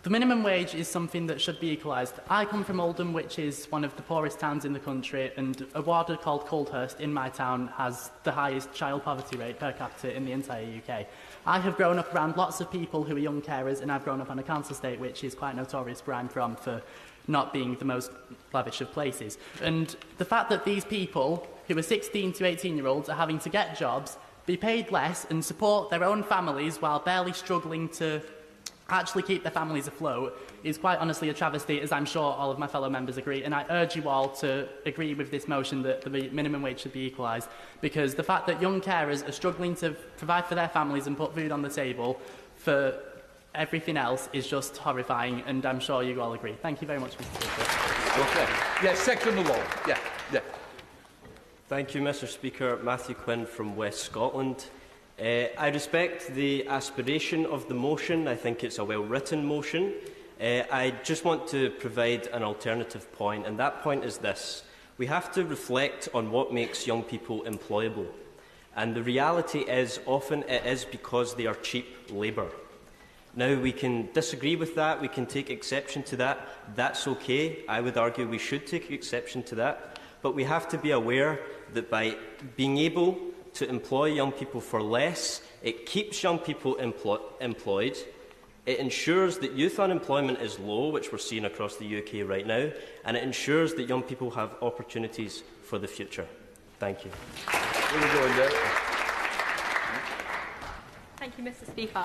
S6: The minimum wage is something that should be equalised. I come from Oldham, which is one of the poorest towns in the country, and a ward called Coldhurst in my town has the highest child poverty rate per capita in the entire UK. I have grown up around lots of people who are young carers, and I've grown up on a council estate which is quite notorious where I'm from for not being the most lavish of places. And the fact that these people, who are 16 to 18-year-olds, are having to get jobs, be paid less and support their own families while barely struggling to actually keep their families afloat is quite honestly a travesty, as I'm sure all of my fellow members agree, and I urge you all to agree with this motion that the minimum wage should be equalised, because the fact that young carers are struggling to provide for their families and put food on the table for everything else is just horrifying, and I'm sure you all agree. Thank you very much, Mr. Speaker.
S1: Okay. Yes, second the law. Yeah.
S8: Thank you, Mr. Speaker. Matthew Quinn from West Scotland. I respect the aspiration of the motion. I think it's a well-written motion. I just want to provide an alternative point, and that point is this. We have to reflect on what makes young people employable. And the reality is, often it is because they are cheap labour. Now, we can disagree with that, we can take exception to that. That's okay. I would argue we should take exception to that. But we have to be aware that by being able to employ young people for less, it keeps young people employed, it ensures that youth unemployment is low, which we're seeing across the UK right now, and it ensures that young people have opportunities for the future. Thank you.
S24: Thank
S9: Thank you, Mr. Speaker.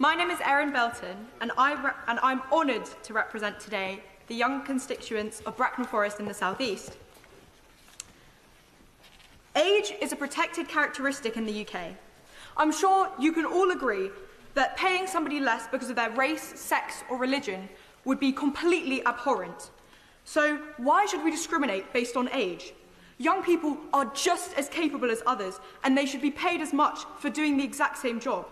S9: My name is Erin Belton, and I'm honoured to represent today the young constituents of Bracknell Forest in the South East. Age is a protected characteristic in the UK. I'm sure you can all agree that paying somebody less because of their race, sex or religion would be completely abhorrent. So why should we discriminate based on age? Young people are just as capable as others, and they should be paid as much for doing the exact same job.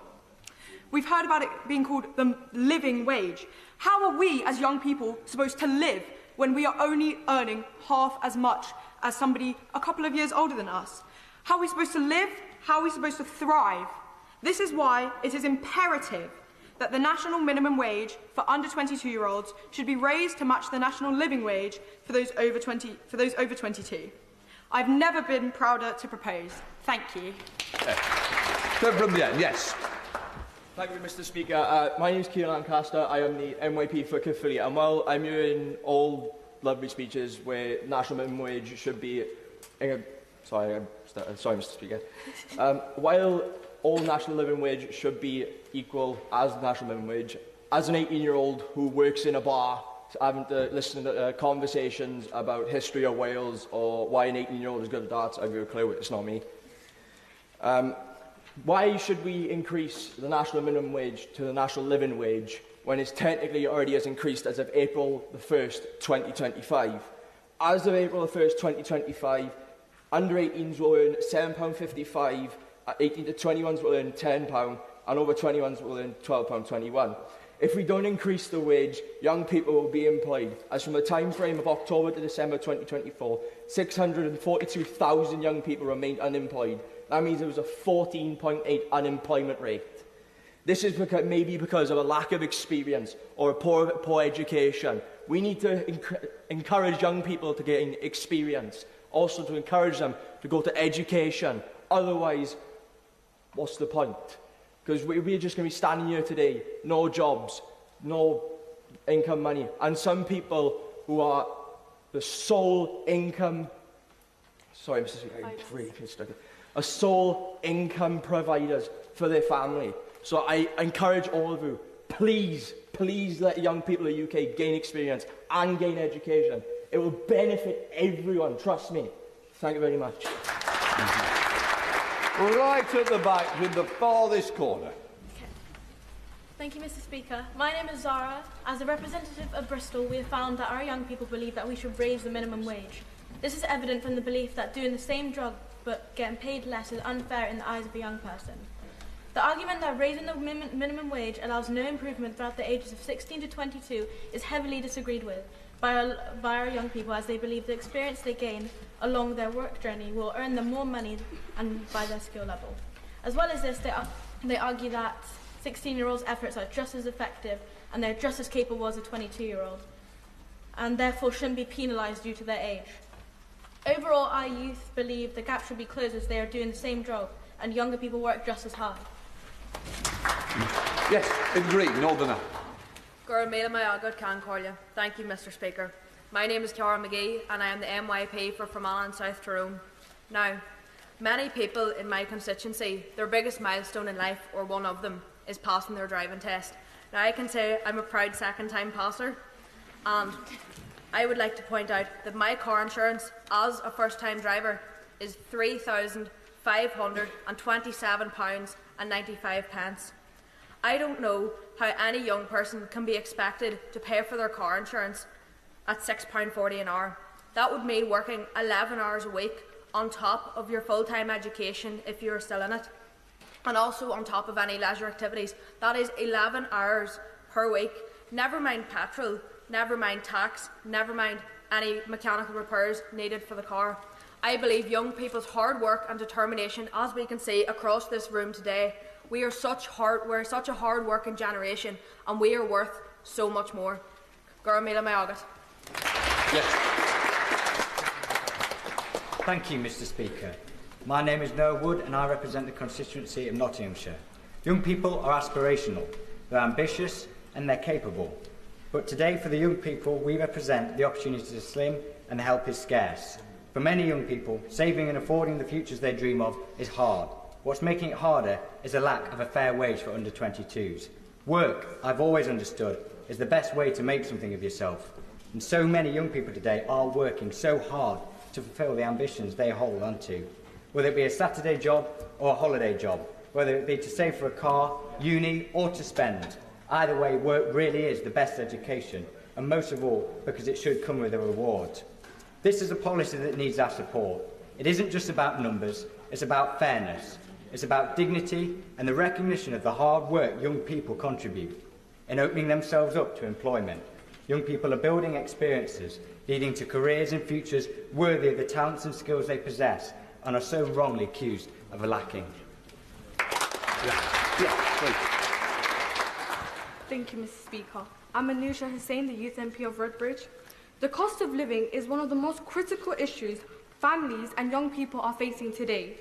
S9: We've heard about it being called the living wage. How are we as young people supposed to live when we are only earning half as much as somebody a couple of years older than us? How are we supposed to live? How are we supposed to thrive? This is why it is imperative that the national minimum wage for under 22-year-olds should be raised to match the national living wage for those over 22. I've never been prouder to propose. Thank you.
S1: From the end, yes.
S10: Thank you, Mr. Speaker. My name is Kieran Lancaster. I am the NYP for Caerphilly, and while I'm hearing all lovely speeches where national minimum wage should be... sorry, Mr. Speaker. While all national living wage should be equal as the national minimum wage, as an 18-year-old who works in a bar, having to listen to conversations about history of Wales or why an 18-year-old is good at darts, I've got a clue, it's not me. Why should we increase the national minimum wage to the national living wage when it's technically already has increased as of April the 1st, 2025? As of April the 1st, 2025, under 18s will earn £7.55, 18 to 21s will earn £10, and over 21s will earn £12.21. If we don't increase the wage, young people will be employed. As from the time frame of October to December 2024, 642,000 young people remained unemployed. That means there was a 14.8 unemployment rate. This is maybe because of a lack of experience or a poor education. We need to encourage young people to gain experience, also to encourage them to go to education. Otherwise, what's the point? Because we're just going to be standing here today, no jobs, no income money, and some people who are the sole income... Sorry, Mr. Speaker, are sole income providers for their family. So I encourage all of you, please let young people in the UK gain experience and gain education. It will benefit everyone, trust me. Thank you very much.
S1: Right at the back, in the farthest corner.
S11: Thank you, Mr. Speaker. My name is Zara. As a representative of Bristol, we have found that our young people believe that we should raise the minimum wage. This is evident from the belief that doing the same job but getting paid less is unfair in the eyes of a young person. The argument that raising the minimum wage allows no improvement throughout the ages of 16 to 22 is heavily disagreed with by our young people, as they believe the experience they gain along their work journey will earn them more money and by their skill level. As well as this, they argue that 16-year-olds' efforts are just as effective and they're just as capable as a 22-year-old, and therefore shouldn't be penalised due to their age. Overall, our youth believe the gap should be closed as they are doing the same job and younger people work just as hard.
S1: Yes, in green, Northerner.
S12: Thank you, Mr. Speaker. My name is Cara McGee and I am the MYP for Fermanagh and South Tyrone. Now, many people in my constituency, their biggest milestone in life, or one of them, is passing their driving test. Now, I can say I'm a proud second-time passer, and I would like to point out that my car insurance as a first-time driver is £3,527.95. I don't know how any young person can be expected to pay for their car insurance at £6.40 an hour. That would mean working 11 hours a week on top of your full-time education if you're still in it, and also on top of any leisure activities. That is 11 hours per week, never mind petrol, never mind tax, never mind any mechanical repairs needed for the car. I believe young people's hard work and determination, as we can see across this room today, we're such a hard-working generation, and we are worth so much more.
S25: Yes. Thank you, Mr. Speaker. My name is Noah Wood and I represent the constituency of Nottinghamshire. Young people are aspirational, they're ambitious and they're capable. But today, for the young people we represent, the opportunity to slim and help is scarce. For many young people, saving and affording the futures they dream of is hard. What's making it harder is a lack of a fair wage for under 22s. Work, I've always understood, is the best way to make something of yourself. And so many young people today are working so hard to fulfil the ambitions they hold on to. Whether it be a Saturday job or a holiday job, whether it be to save for a car, uni or to spend. Either way, work really is the best education, and most of all because it should come with a reward. This is a policy that needs our support. It isn't just about numbers, it's about fairness. It's about dignity and the recognition of the hard work young people contribute in opening themselves up to employment. Young people are building experiences, leading to careers and futures worthy of the talents and skills they possess and are so wrongly accused of lacking.
S9: Thank you, Mr. Speaker. I'm Anusha Hussain, the Youth MP of Redbridge. The cost of living is one of the most critical issues families and young people are facing today.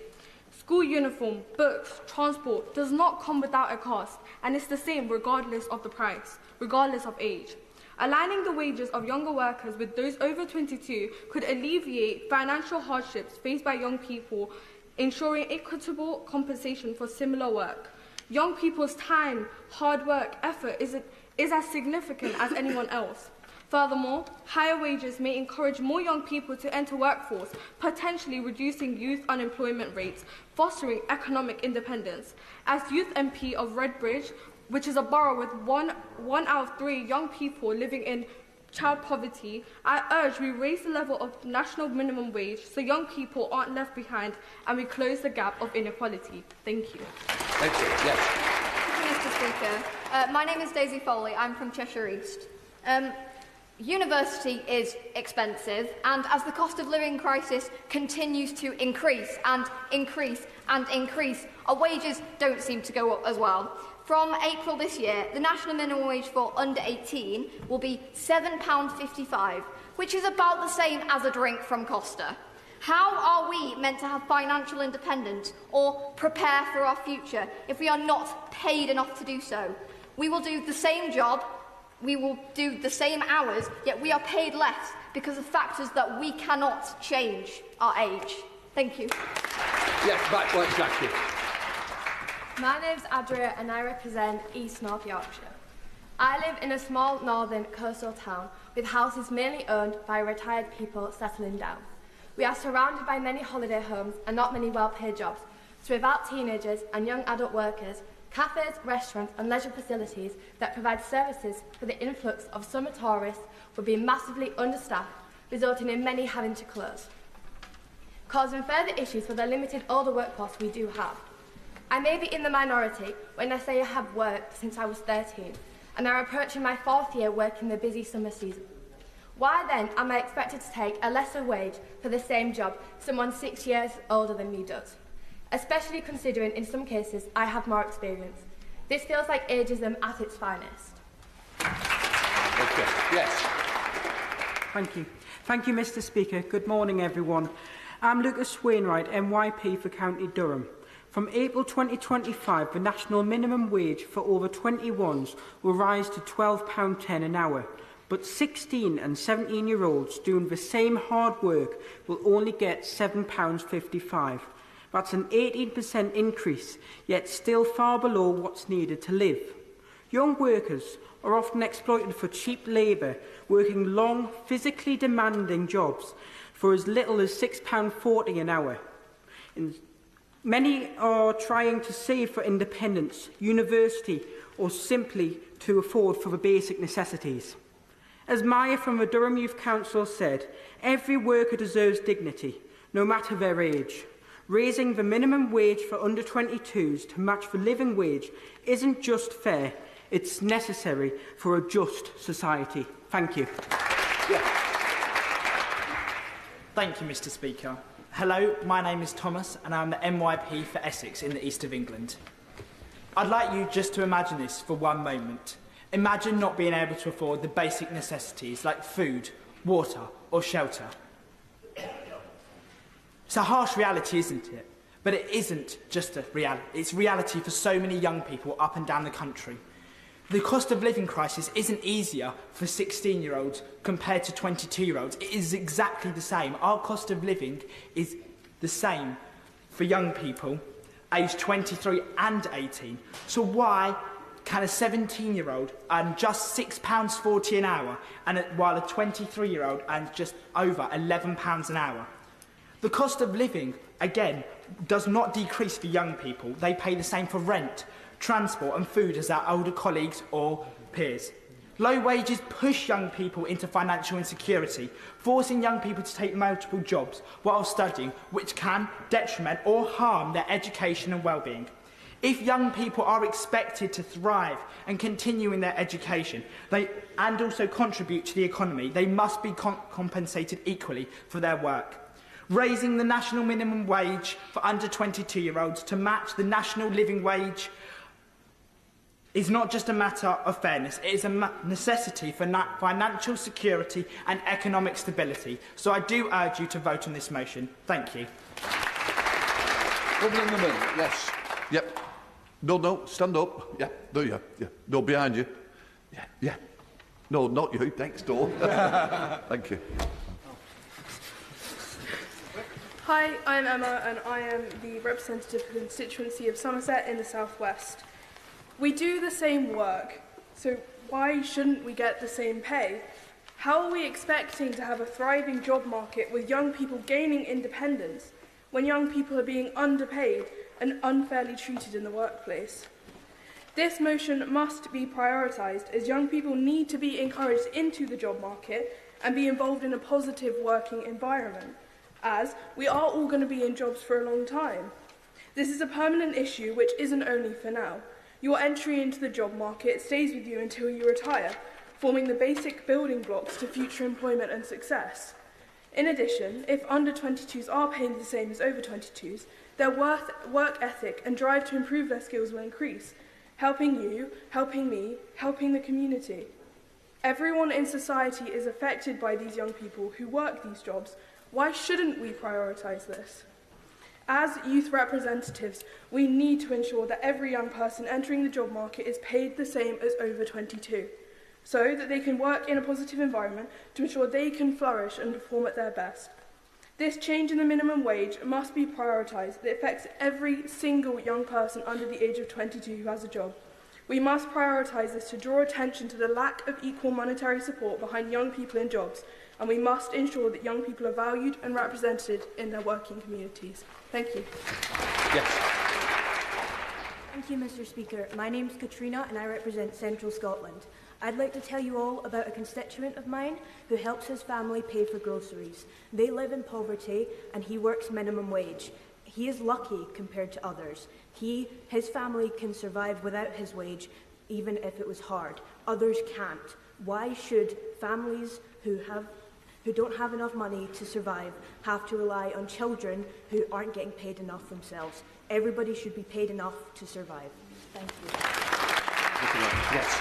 S9: School uniform, books, transport does not come without a cost, and it's the same regardless of the price, regardless of age. Aligning the wages of younger workers with those over 22 could alleviate financial hardships faced by young people, ensuring equitable compensation for similar work. Young people's time, hard work, effort is as significant as anyone else. Furthermore, higher wages may encourage more young people to enter workforce, potentially reducing youth unemployment rates, fostering economic independence. As Youth MP of Redbridge, which is a borough with one out of 3 young people living in child poverty, I urge we raise the level of national minimum wage so young people aren't left behind and we close the gap of inequality. Thank you.
S13: Thank you. Yes.
S14: Thank you, Mr. Speaker. My name is Daisy Foley. I'm from Cheshire East. University is expensive, and as the cost of living crisis continues to increase and increase and increase, our wages don't seem to go up as well. From April this year, the national minimum wage for under 18 will be £7.55, which is about the same as a drink from Costa. How are we meant to have financial independence or prepare for our future if we are not paid enough to do so? We will do the same job, we will do the same hours, yet we are paid less because of factors that we cannot change, our age. Thank you.
S13: Yes, back one, Jackie.
S24: My name's Adria and I represent East North Yorkshire. I live in a small northern coastal town with houses mainly owned by retired people settling down. We are surrounded by many holiday homes and not many well-paid jobs, so without teenagers and young adult workers, cafes, restaurants and leisure facilities that provide services for the influx of summer tourists would be massively understaffed, resulting in many having to close, causing further issues for the limited older workforce we do have. I may be in the minority when I say I have worked since I was 13, and I'm approaching my 4th year working the busy summer season. Why then am I expected to take a lesser wage for the same job someone 6 years older than me does? Especially considering in some cases I have more experience. This feels like ageism at its finest.
S13: Okay. Yes.
S15: Thank you. Thank you, Mr. Speaker. Good morning, everyone. I'm Lucas Wainwright, MYP for County Durham. From April 2025, the national minimum wage for over 21s will rise to £12.10 an hour, but 16 and 17-year-olds doing the same hard work will only get £7.55. That's an 18% increase, yet still far below what's needed to live. Young workers are often exploited for cheap labour, working long, physically demanding jobs for as little as £6.40 an hour. Many are trying to save for independence, university, or simply to afford for the basic necessities. As Maya from the Durham Youth Council said, every worker deserves dignity, no matter their age. Raising the minimum wage for under 22s to match the living wage isn't just fair, it's necessary for a just society. Thank you.
S16: Thank you, Mr. Speaker. Hello, my name is Thomas and I'm the MYP for Essex in the east of England. I'd like you just to imagine this for one moment. Imagine not being able to afford the basic necessities like food, water or shelter. It's a harsh reality, isn't it? But it isn't just a reality. It's reality for so many young people up and down the country. The cost of living crisis isn't easier for 16-year-olds compared to 22-year-olds. It is exactly the same. Our cost of living is the same for young people aged 23 and 18. So why can a 17-year-old earn just £6.40 an hour, while a 23-year-old earns just over £11 an hour? The cost of living, again, does not decrease for young people. They pay the same for rent, transport and food as their older colleagues or peers. Low wages push young people into financial insecurity, forcing young people to take multiple jobs while studying, which can detriment or harm their education and well-being. If young people are expected to thrive and continue in their education and also contribute to the economy, they must be compensated equally for their work. Raising the national minimum wage for under 22-year-olds to match the national living wage is not just a matter of fairness, it is a necessity for financial security and economic stability. So I do urge you to vote on this motion. Thank you.
S1: Woman in the middle, yes. Yep. No, stand up. Yeah, no, yeah. No, behind you. Yeah. No, not you, next door. Thank you.
S17: Hi, I'm Emma and I am the representative for the constituency of Somerset in the South West. We do the same work, so why shouldn't we get the same pay? How are we expecting to have a thriving job market with young people gaining independence when young people are being underpaid and unfairly treated in the workplace? This motion must be prioritised as young people need to be encouraged into the job market and be involved in a positive working environment, as we are all going to be in jobs for a long time. This is a permanent issue which isn't only for now. Your entry into the job market stays with you until you retire, forming the basic building blocks to future employment and success. In addition, if under 22s are paid the same as over 22s, their work ethic and drive to improve their skills will increase, helping you, helping me, helping the community. Everyone in society is affected by these young people who work these jobs. Why shouldn't we prioritise this? As youth representatives, we need to ensure that every young person entering the job market is paid the same as over 22, so that they can work in a positive environment to ensure they can flourish and perform at their best. This change in the minimum wage must be prioritised. It affects every single young person under the age of 22 who has a job. We must prioritise this to draw attention to the lack of equal monetary support behind young people in jobs, and we must ensure that young people are valued and represented in their working communities. Thank you.
S1: Yes.
S7: Thank you, Mr. Speaker. My name's Katrina and I represent Central Scotland. I'd like to tell you all about a constituent of mine who helps his family pay for groceries. They live in poverty and he works minimum wage. He is lucky compared to others. His family can survive without his wage, even if it was hard. Others can't. Why should families who don't have enough money to survive have to rely on children who aren't getting paid enough themselves? Everybody should be paid enough to survive. Thank you.
S1: Yes.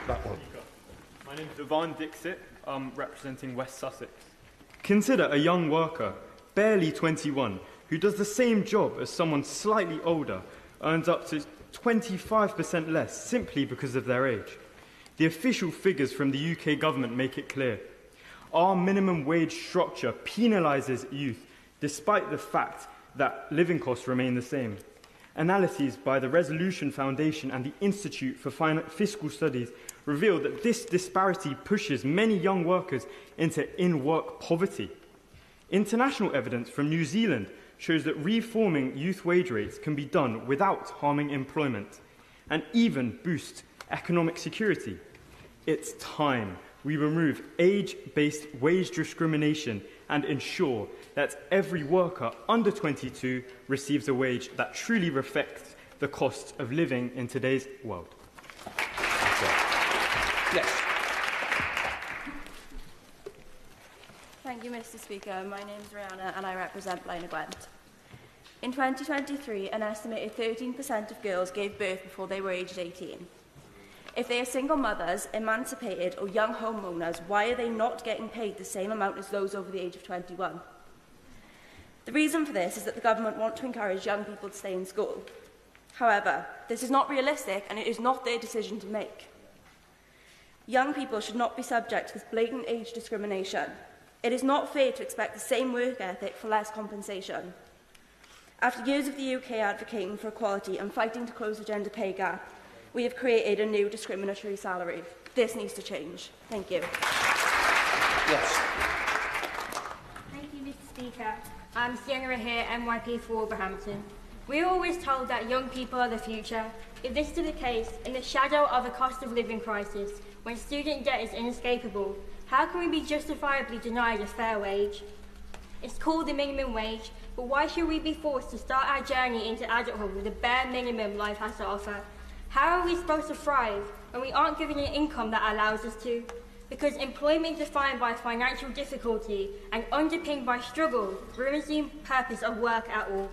S1: That one.
S18: My name is Yvonne Dixit. I'm representing West Sussex. Consider a young worker, barely 21, who does the same job as someone slightly older, earns up to 25% less simply because of their age. The official figures from the UK government make it clear. Our minimum wage structure penalises youth, despite the fact that living costs remain the same. Analyses by the Resolution Foundation and the Institute for Fiscal Studies reveal that this disparity pushes many young workers into in-work poverty. International evidence from New Zealand shows that reforming youth wage rates can be done without harming employment and even boost economic security. It's time we remove age-based wage discrimination and ensure that every worker under 22 receives a wage that truly reflects the cost of living in today's world.
S1: Yes.
S24: Thank you, Mr. Speaker. My name is Rihanna and I represent Blaenau Gwent. In 2023, an estimated 13% of girls gave birth before they were aged 18. If they are single mothers, emancipated or young homeowners, why are they not getting paid the same amount as those over the age of 21? The reason for this is that the government want to encourage young people to stay in school. However, this is not realistic and it is not their decision to make. Young people should not be subject to this blatant age discrimination. It is not fair to expect the same work ethic for less compensation.
S2: After years of the UK advocating for equality and fighting to close the gender pay gap, we have created a new discriminatory salary. This needs to change. Thank you.
S1: Yes.
S19: Thank you, Mr. Speaker. I'm Sienna here, NYP for Wolverhampton. We're always told that young people are the future. If this is the case, in the shadow of a cost of living crisis, when student debt is inescapable, how can we be justifiably denied a fair wage? It's called the minimum wage, but why should we be forced to start our journey into adulthood with the bare minimum life has to offer? How are we supposed to thrive when we aren't given an income that allows us to? Because employment defined by financial difficulty and underpinned by struggle ruins the purpose of work at all.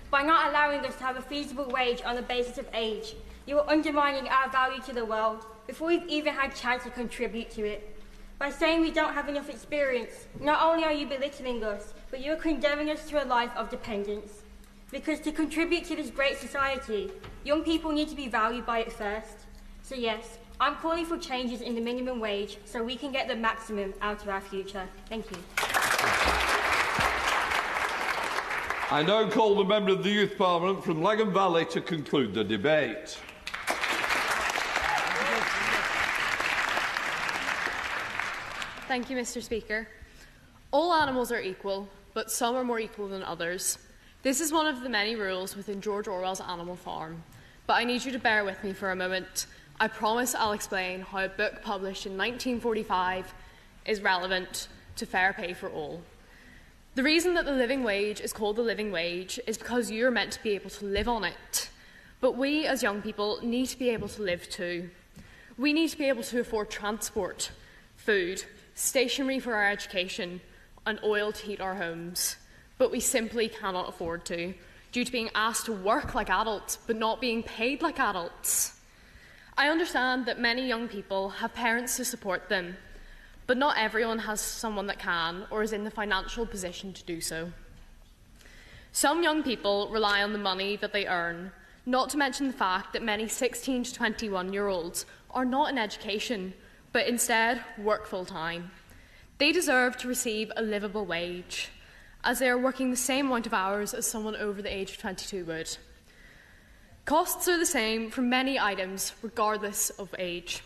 S19: By not allowing us to have a feasible wage on the basis of age, you are undermining our value to the world before we've even had a chance to contribute to it. By saying we don't have enough experience, not only are you belittling us, but you are condemning us to a life of dependence. Because to contribute to this great society, young people need to be valued by it first. So yes, I'm calling for changes in the minimum wage so we can get the maximum out of our future. Thank you.
S1: I now call the Member of the Youth Parliament from Lagan Valley to conclude the debate.
S20: Thank you, Mr. Speaker. All animals are equal, but some are more equal than others. This is one of the many rules within George Orwell's Animal Farm, but I need you to bear with me for a moment. I promise I'll explain how a book published in 1945 is relevant to fair pay for all. The reason that the living wage is called the living wage is because you're meant to be able to live on it. But we, as young people, need to be able to live too. We need to be able to afford transport, food, stationery for our education, and oil to heat our homes. But we simply cannot afford to, due to being asked to work like adults, but not being paid like adults. I understand that many young people have parents to support them, but not everyone has someone that can or is in the financial position to do so. Some young people rely on the money that they earn, not to mention the fact that many 16 to 21-year-olds are not in education, but instead work full-time. They deserve to receive a livable wage, as they are working the same amount of hours as someone over the age of 22 would. Costs are the same for many items, regardless of age.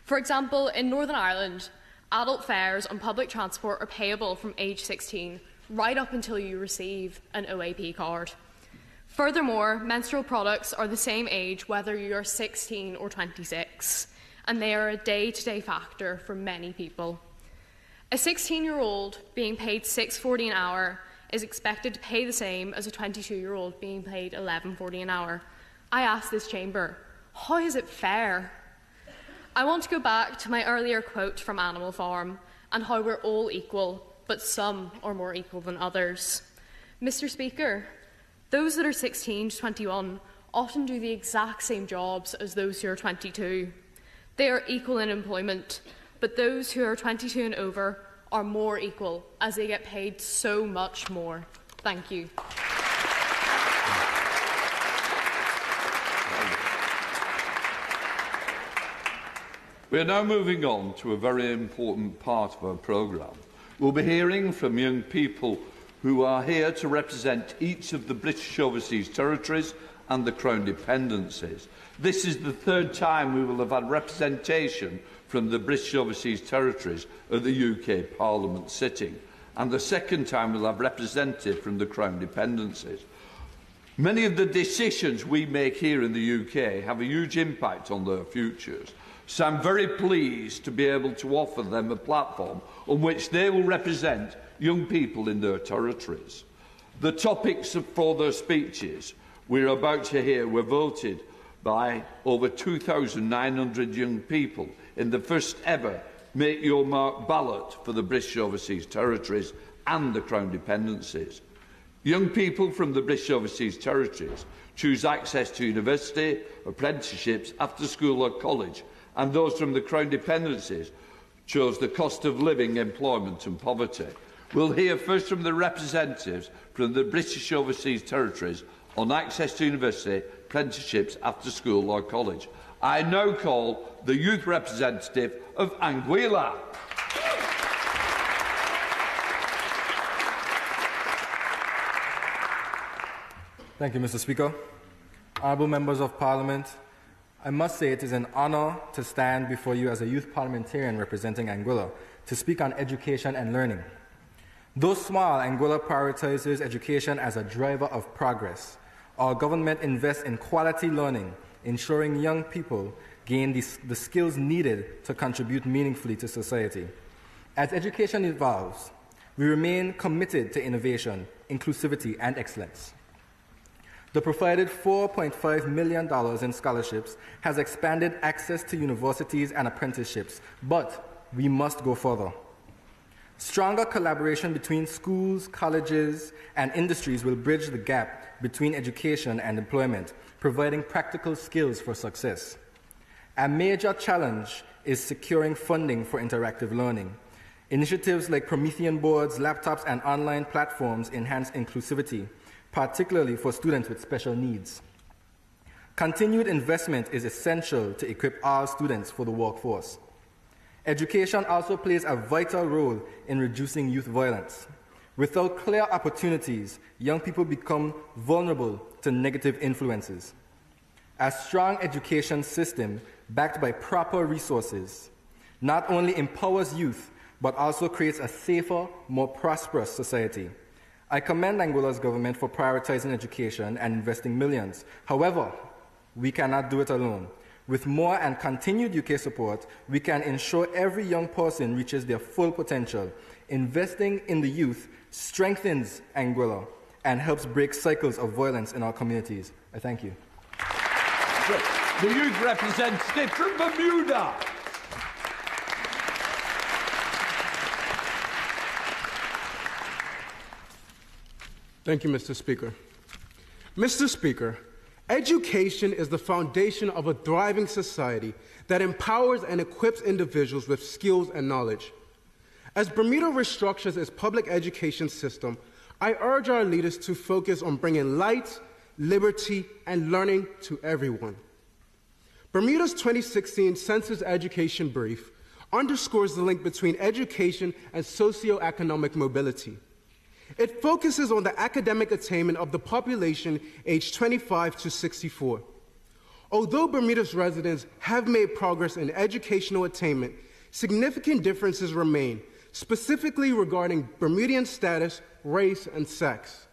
S20: For example, in Northern Ireland, adult fares on public transport are payable from age 16, right up until you receive an OAP card. Furthermore, menstrual products are the same age whether you are 16 or 26, and they are a day-to-day factor for many people. A 16-year-old being paid $6.40 an hour is expected to pay the same as a 22-year-old being paid $11.40 an hour. I ask this chamber, how is it fair? I want to go back to my earlier quote from Animal Farm and how we're all equal, but some are more equal than others. Mr. Speaker, those that are 16 to 21 often do the exact same jobs as those who are 22. They are equal in employment, but those who are 22 and over are more equal as they get paid so much more. Thank you.
S1: We are now moving on to a very important part of our programme. We'll be hearing from young people who are here to represent each of the British Overseas Territories and the Crown Dependencies. This is the third time we will have had representation from the British Overseas Territories at the UK Parliament sitting, and the second time we'll have representative from the Crown Dependencies. Many of the decisions we make here in the UK have a huge impact on their futures, so I'm very pleased to be able to offer them a platform on which they will represent young people in their territories. The topics for their speeches we're about to hear were voted by over 2,900 young people in the first ever Make Your Mark ballot for the British Overseas Territories and the Crown Dependencies. Young people from the British Overseas Territories choose access to university, apprenticeships, after school or college, and those from the Crown Dependencies chose the cost of living, employment and poverty. We'll hear first from the representatives from the British Overseas Territories on access to university, apprenticeships, after school or college. I now call the youth representative of Anguilla.
S3: Thank you, Mr. Speaker. Honourable Members of Parliament, I must say it is an honour to stand before you as a youth parliamentarian representing Anguilla to speak on education and learning. Though small, Anguilla prioritizes education as a driver of progress. Our government invests in quality learning, ensuring young people gain the skills needed to contribute meaningfully to society. As education evolves, we remain committed to innovation, inclusivity, and excellence. The provided $4.5 million in scholarships has expanded access to universities and apprenticeships, but we must go further. Stronger collaboration between schools, colleges, and industries will bridge the gap between education and employment, providing practical skills for success. A major challenge is securing funding for interactive learning. Initiatives like Promethean boards, laptops, and online platforms enhance inclusivity, particularly for students with special needs. Continued investment is essential to equip all students for the workforce. Education also plays a vital role in reducing youth violence. Without clear opportunities, young people become vulnerable to negative influences. A strong education system backed by proper resources not only empowers youth, but also creates a safer, more prosperous society. I commend Anguilla's government for prioritizing education and investing millions. However, we cannot do it alone. With more and continued UK support, we can ensure every young person reaches their full potential. Investing in the youth strengthens Anguilla and helps break cycles of violence in our communities. I thank you.
S1: The youth representative from Bermuda.
S4: Thank you, Mr. Speaker. Mr. Speaker, education is the foundation of a thriving society that empowers and equips individuals with skills and knowledge. As Bermuda restructures its public education system, I urge our leaders to focus on bringing light, liberty, and learning to everyone. Bermuda's 2016 Census Education Brief underscores the link between education and socioeconomic mobility. It focuses on the academic attainment of the population aged 25 to 64. Although Bermuda's residents have made progress in educational attainment, significant differences remain, specifically regarding Bermudian status, race, and sex.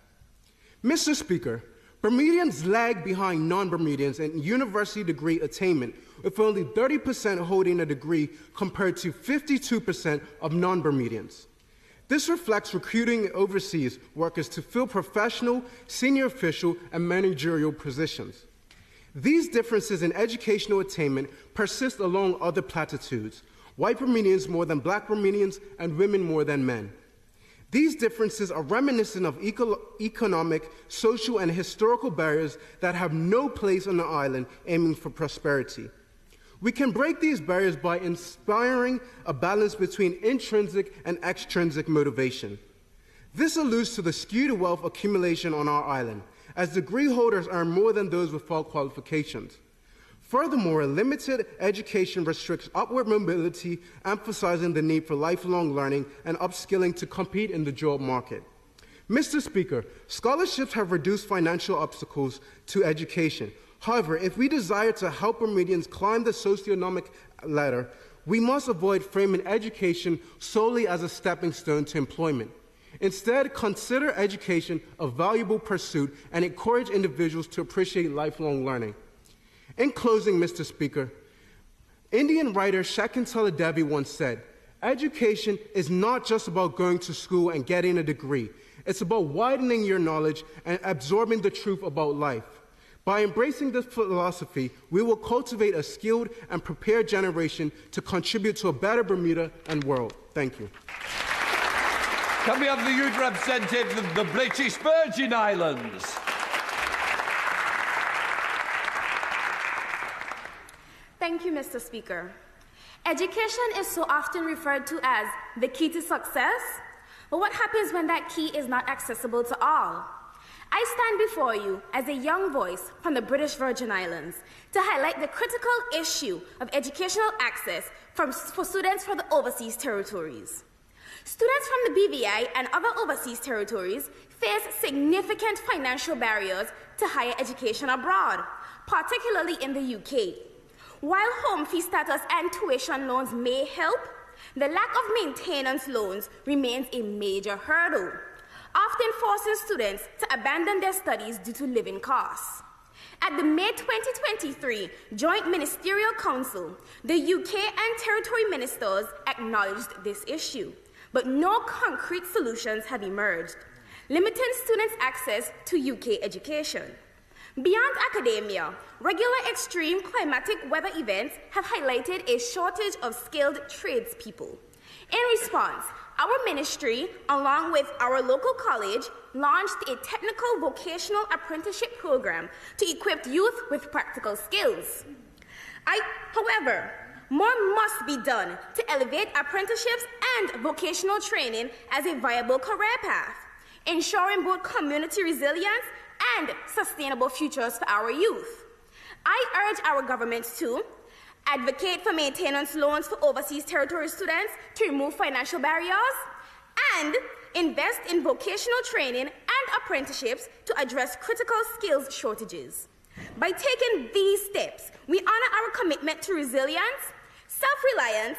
S4: Mr. Speaker, Bermudians lag behind non-Bermudians in university degree attainment, with only 30% holding a degree compared to 52% of non-Bermudians. This reflects recruiting overseas workers to fill professional, senior official, and managerial positions. These differences in educational attainment persist along other platitudes: white Bermudians more than black Bermudians, and women more than men. These differences are reminiscent of economic, social, and historical barriers that have no place on the island aiming for prosperity. We can break these barriers by inspiring a balance between intrinsic and extrinsic motivation. This alludes to the skewed wealth accumulation on our island, as degree holders earn more than those without qualifications. Furthermore, limited education restricts upward mobility, emphasizing the need for lifelong learning and upskilling to compete in the job market. Mr. Speaker, scholarships have reduced financial obstacles to education. However, if we desire to help Bermudians climb the socioeconomic ladder, we must avoid framing education solely as a stepping stone to employment. Instead, consider education a valuable pursuit and encourage individuals to appreciate lifelong learning. In closing, Mr. Speaker, Indian writer Shakuntala Devi once said, "Education is not just about going to school and getting a degree. It's about widening your knowledge and absorbing the truth about life. By embracing this philosophy, we will cultivate a skilled and prepared generation to contribute to a better Bermuda and world." Thank you.
S1: Can we have the youth representative of the British Virgin Islands?
S21: Thank you, Mr. Speaker. Education is so often referred to as the key to success, but what happens when that key is not accessible to all? I stand before you as a young voice from the British Virgin Islands to highlight the critical issue of educational access for students from the overseas territories. Students from the BVI and other overseas territories face significant financial barriers to higher education abroad, particularly in the UK. While home fee status and tuition loans may help, the lack of maintenance loans remains a major hurdle, often forcing students to abandon their studies due to living costs. At the May 2023 Joint Ministerial Council, the UK and territory ministers acknowledged this issue, but no concrete solutions have emerged, limiting students' access to UK education. Beyond academia, regular extreme climatic weather events have highlighted a shortage of skilled tradespeople. In response, our ministry, along with our local college, launched a technical vocational apprenticeship program to equip youth with practical skills. However, more must be done to elevate apprenticeships and vocational training as a viable career path, ensuring both community resilience and sustainable futures for our youth. I urge our government to advocate for maintenance loans for overseas territory students to remove financial barriers, and invest in vocational training and apprenticeships to address critical skills shortages. By taking these steps, we honor our commitment to resilience, self-reliance,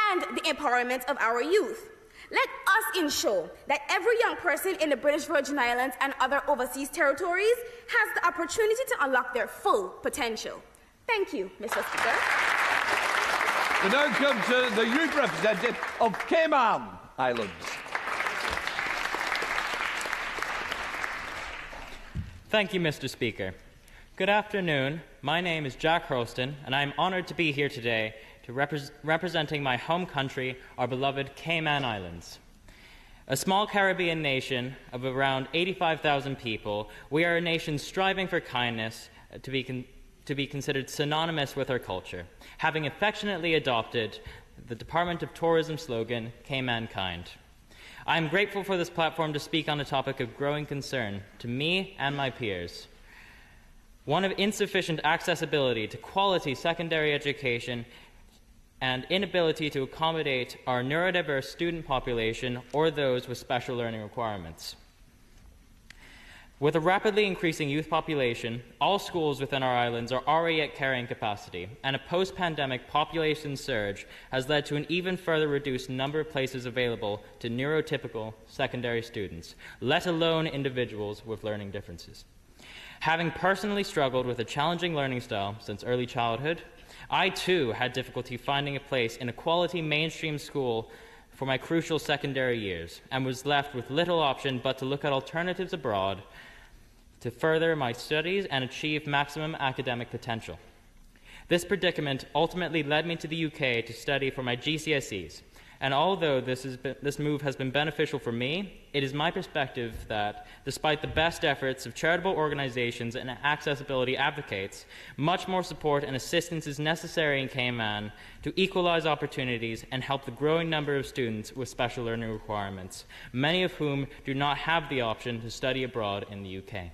S21: and the empowerment of our youth. Let us ensure that every young person in the British Virgin Islands and other overseas territories has the opportunity to unlock their full potential. Thank you, Mr. Speaker.
S1: We now come to the youth representative of Cayman Islands.
S5: Thank you, Mr. Speaker. Good afternoon. My name is Jack Hurlston, and I am honoured to be here today to representing my home country, our beloved Cayman Islands. A small Caribbean nation of around 85,000 people, we are a nation striving for kindness to be considered synonymous with our culture, having affectionately adopted the Department of Tourism slogan, Cayman Kind. I am grateful for this platform to speak on a topic of growing concern to me and my peers. One of insufficient accessibility to quality secondary education and inability to accommodate our neurodiverse student population or those with special learning requirements. With a rapidly increasing youth population, all schools within our islands are already at carrying capacity, and a post-pandemic population surge has led to an even further reduced number of places available to neurotypical secondary students, let alone individuals with learning differences. Having personally struggled with a challenging learning style since early childhood, I too had difficulty finding a place in a quality mainstream school for my crucial secondary years, and was left with little option but to look at alternatives abroad to further my studies and achieve maximum academic potential. This predicament ultimately led me to the UK to study for my GCSEs, and although this move has been beneficial for me, it is my perspective that, despite the best efforts of charitable organizations and accessibility advocates, much more support and assistance is necessary in Cayman to equalize opportunities and help the growing number of students with special learning requirements, many of whom do not have the option to study abroad in the UK.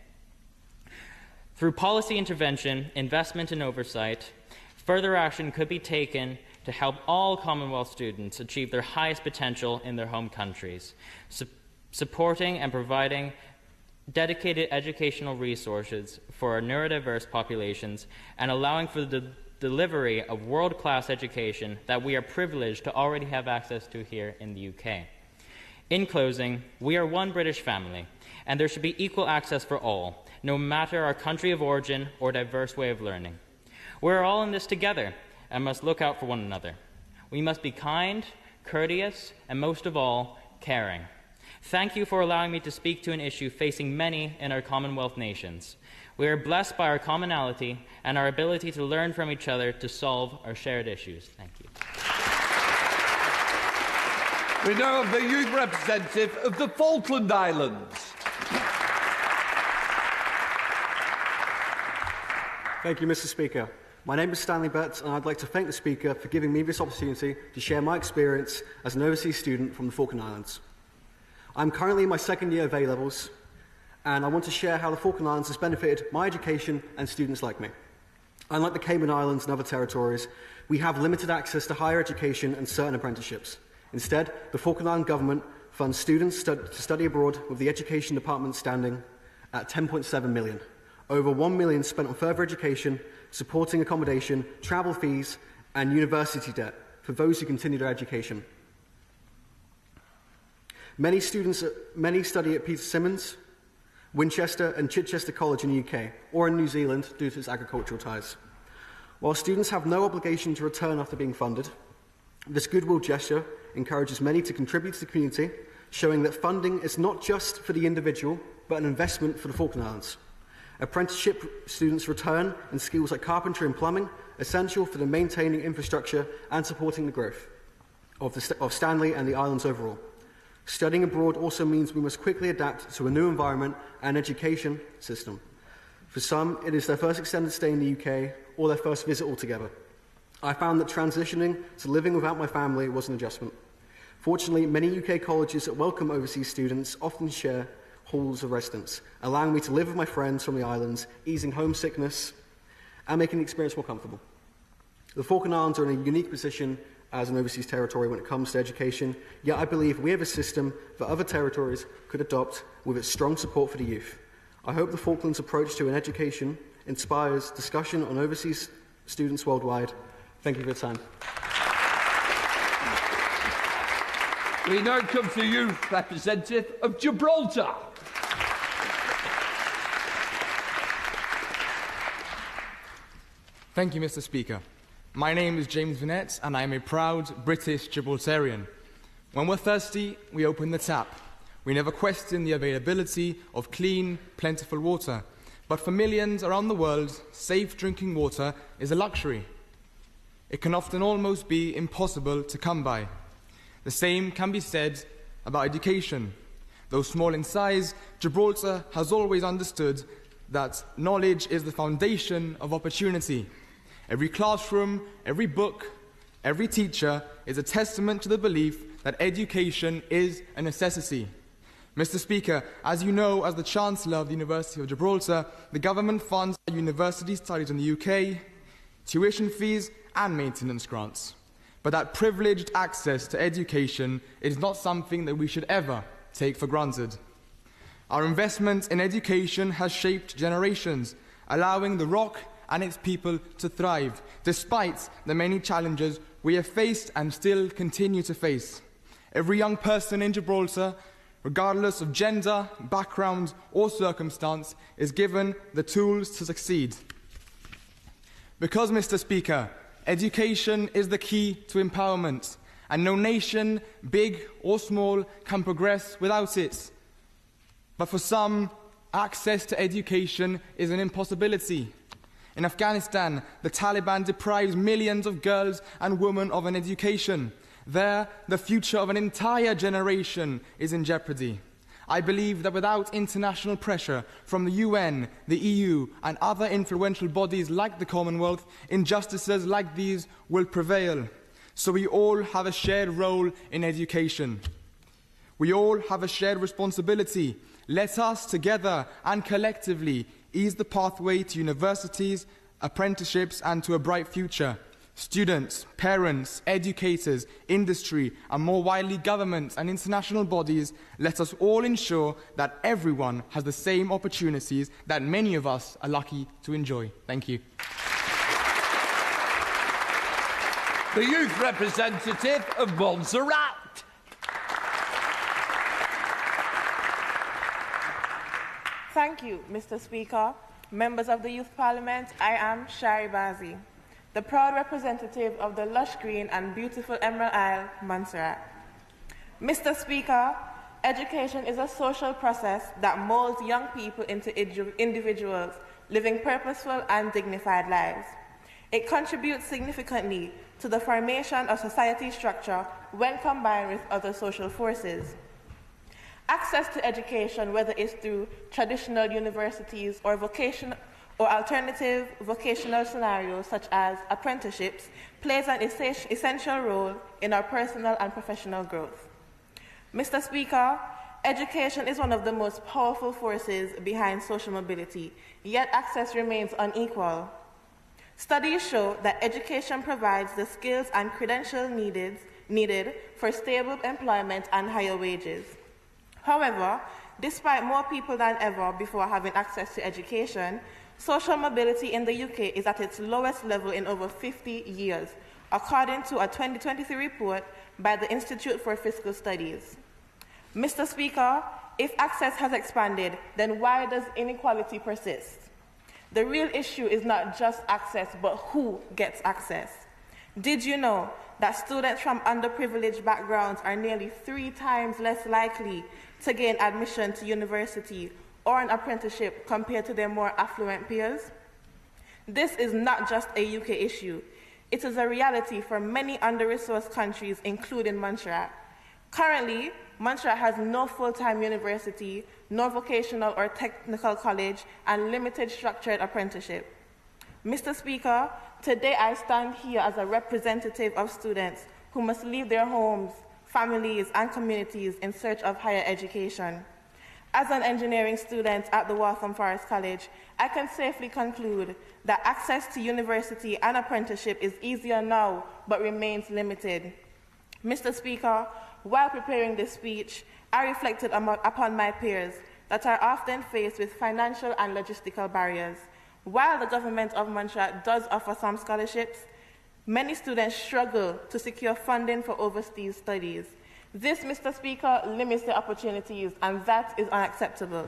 S5: Through policy intervention, investment and oversight, further action could be taken to help all Commonwealth students achieve their highest potential in their home countries, supporting and providing dedicated educational resources for our neurodiverse populations, and allowing for the delivery of world-class education that we are privileged to already have access to here in the UK. In closing, we are one British family, and there should be equal access for all, no matter our country of origin or diverse way of learning. We are all in this together and must look out for one another. We must be kind, courteous, and most of all, caring. Thank you for allowing me to speak to an issue facing many in our Commonwealth nations. We are blessed by our commonality and our ability to learn from each other to solve our shared issues. Thank you.
S1: We now have the youth representative of the Falkland Islands.
S6: Thank you, Mr. Speaker. My name is Stanley Betts, and I'd like to thank the Speaker for giving me this opportunity to share my experience as an overseas student from the Falkland Islands. I'm currently in my second year of A-levels, and I want to share how the Falkland Islands has benefited my education and students like me. Unlike the Cayman Islands and other territories, we have limited access to higher education and certain apprenticeships. Instead, the Falkland Island Government funds students to study abroad, with the Education Department standing at £10.7 million. Over £1 million spent on further education, supporting accommodation, travel fees, and university debt for those who continue their education. Many study at Peter Symonds, Winchester and Chichester College in the UK, or in New Zealand due to its agricultural ties. While students have no obligation to return after being funded, this goodwill gesture encourages many to contribute to the community, showing that funding is not just for the individual, but an investment for the Falkland Islands. Apprenticeship students return in skills like carpentry and plumbing, essential for the maintaining infrastructure and supporting the growth of Stanley and the islands overall. Studying abroad also means we must quickly adapt to a new environment and education system. For some, it is their first extended stay in the UK or their first visit altogether. I found that transitioning to living without my family was an adjustment. Fortunately, many UK colleges that welcome overseas students often share halls of residence, allowing me to live with my friends from the islands, easing homesickness and making the experience more comfortable. The Falkland Islands are in a unique position as an overseas territory when it comes to education, yet I believe we have a system that other territories could adopt with its strong support for the youth. I hope the Falklands approach to an education inspires discussion on overseas students worldwide. Thank you for your time.
S1: We now come to the youth representative of Gibraltar.
S8: Thank you, Mr. Speaker. My name is James Vinette, and I am a proud British Gibraltarian. When we're thirsty, we open the tap. We never question the availability of clean, plentiful water. But for millions around the world, safe drinking water is a luxury. It can often almost be impossible to come by. The same can be said about education. Though small in size, Gibraltar has always understood that knowledge is the foundation of opportunity. Every classroom, every book, every teacher is a testament to the belief that education is a necessity. Mr. Speaker, as you know, as the Chancellor of the University of Gibraltar, the government funds university studies in the UK, tuition fees and maintenance grants. But that privileged access to education is not something that we should ever take for granted. Our investment in education has shaped generations, allowing the Rock and its people to thrive, despite the many challenges we have faced and still continue to face. Every young person in Gibraltar, regardless of gender, background or circumstance, is given the tools to succeed. Because, Mr. Speaker, education is the key to empowerment, and no nation, big or small, can progress without it. But for some, access to education is an impossibility. In Afghanistan, the Taliban deprives millions of girls and women of an education. There, the future of an entire generation is in jeopardy. I believe that without international pressure from the UN, the EU, and other influential bodies like the Commonwealth, injustices like these will prevail. So we all have a shared role in education. We all have a shared responsibility. Let us, together and collectively, ease the pathway to universities, apprenticeships, and to a bright future. Students, parents, educators, industry, and more widely governments and international bodies, let us all ensure that everyone has the same opportunities that many of us are lucky to enjoy. Thank you.
S1: The youth representative of Montserrat.
S10: Thank you, Mr. Speaker. Members of the Youth Parliament, I am Shari Bazi, the proud representative of the lush green and beautiful Emerald Isle, Montserrat. Mr. Speaker, education is a social process that molds young people into individuals living purposeful and dignified lives. It contributes significantly to the formation of society structure when combined with other social forces. Access to education, whether it's through traditional universities or alternative vocational scenarios such as apprenticeships, plays an essential role in our personal and professional growth. Mr. Speaker, education is one of the most powerful forces behind social mobility, yet access remains unequal. Studies show that education provides the skills and credentials needed needed for stable employment and higher wages. However, despite more people than ever before having access to education, social mobility in the UK is at its lowest level in over 50 years, according to a 2023 report by the Institute for Fiscal Studies. Mr. Speaker, if access has expanded, then why does inequality persist? The real issue is not just access, but who gets access. Did you know that students from underprivileged backgrounds are nearly 3 times less likely to gain admission to university or an apprenticeship compared to their more affluent peers? This is not just a UK issue. It is a reality for many under-resourced countries, including Montserrat. Currently, Montserrat has no full-time university, no vocational or technical college, and limited structured apprenticeship. Mr. Speaker, today I stand here as a representative of students who must leave their homes, families, and communities in search of higher education. As an engineering student at the Waltham Forest College, I can safely conclude that access to university and apprenticeship is easier now, but remains limited. Mr. Speaker, while preparing this speech, I reflected upon my peers that are often faced with financial and logistical barriers. While the government of Montserrat does offer some scholarships, many students struggle to secure funding for overseas studies. This, Mr. Speaker, limits their opportunities, and that is unacceptable.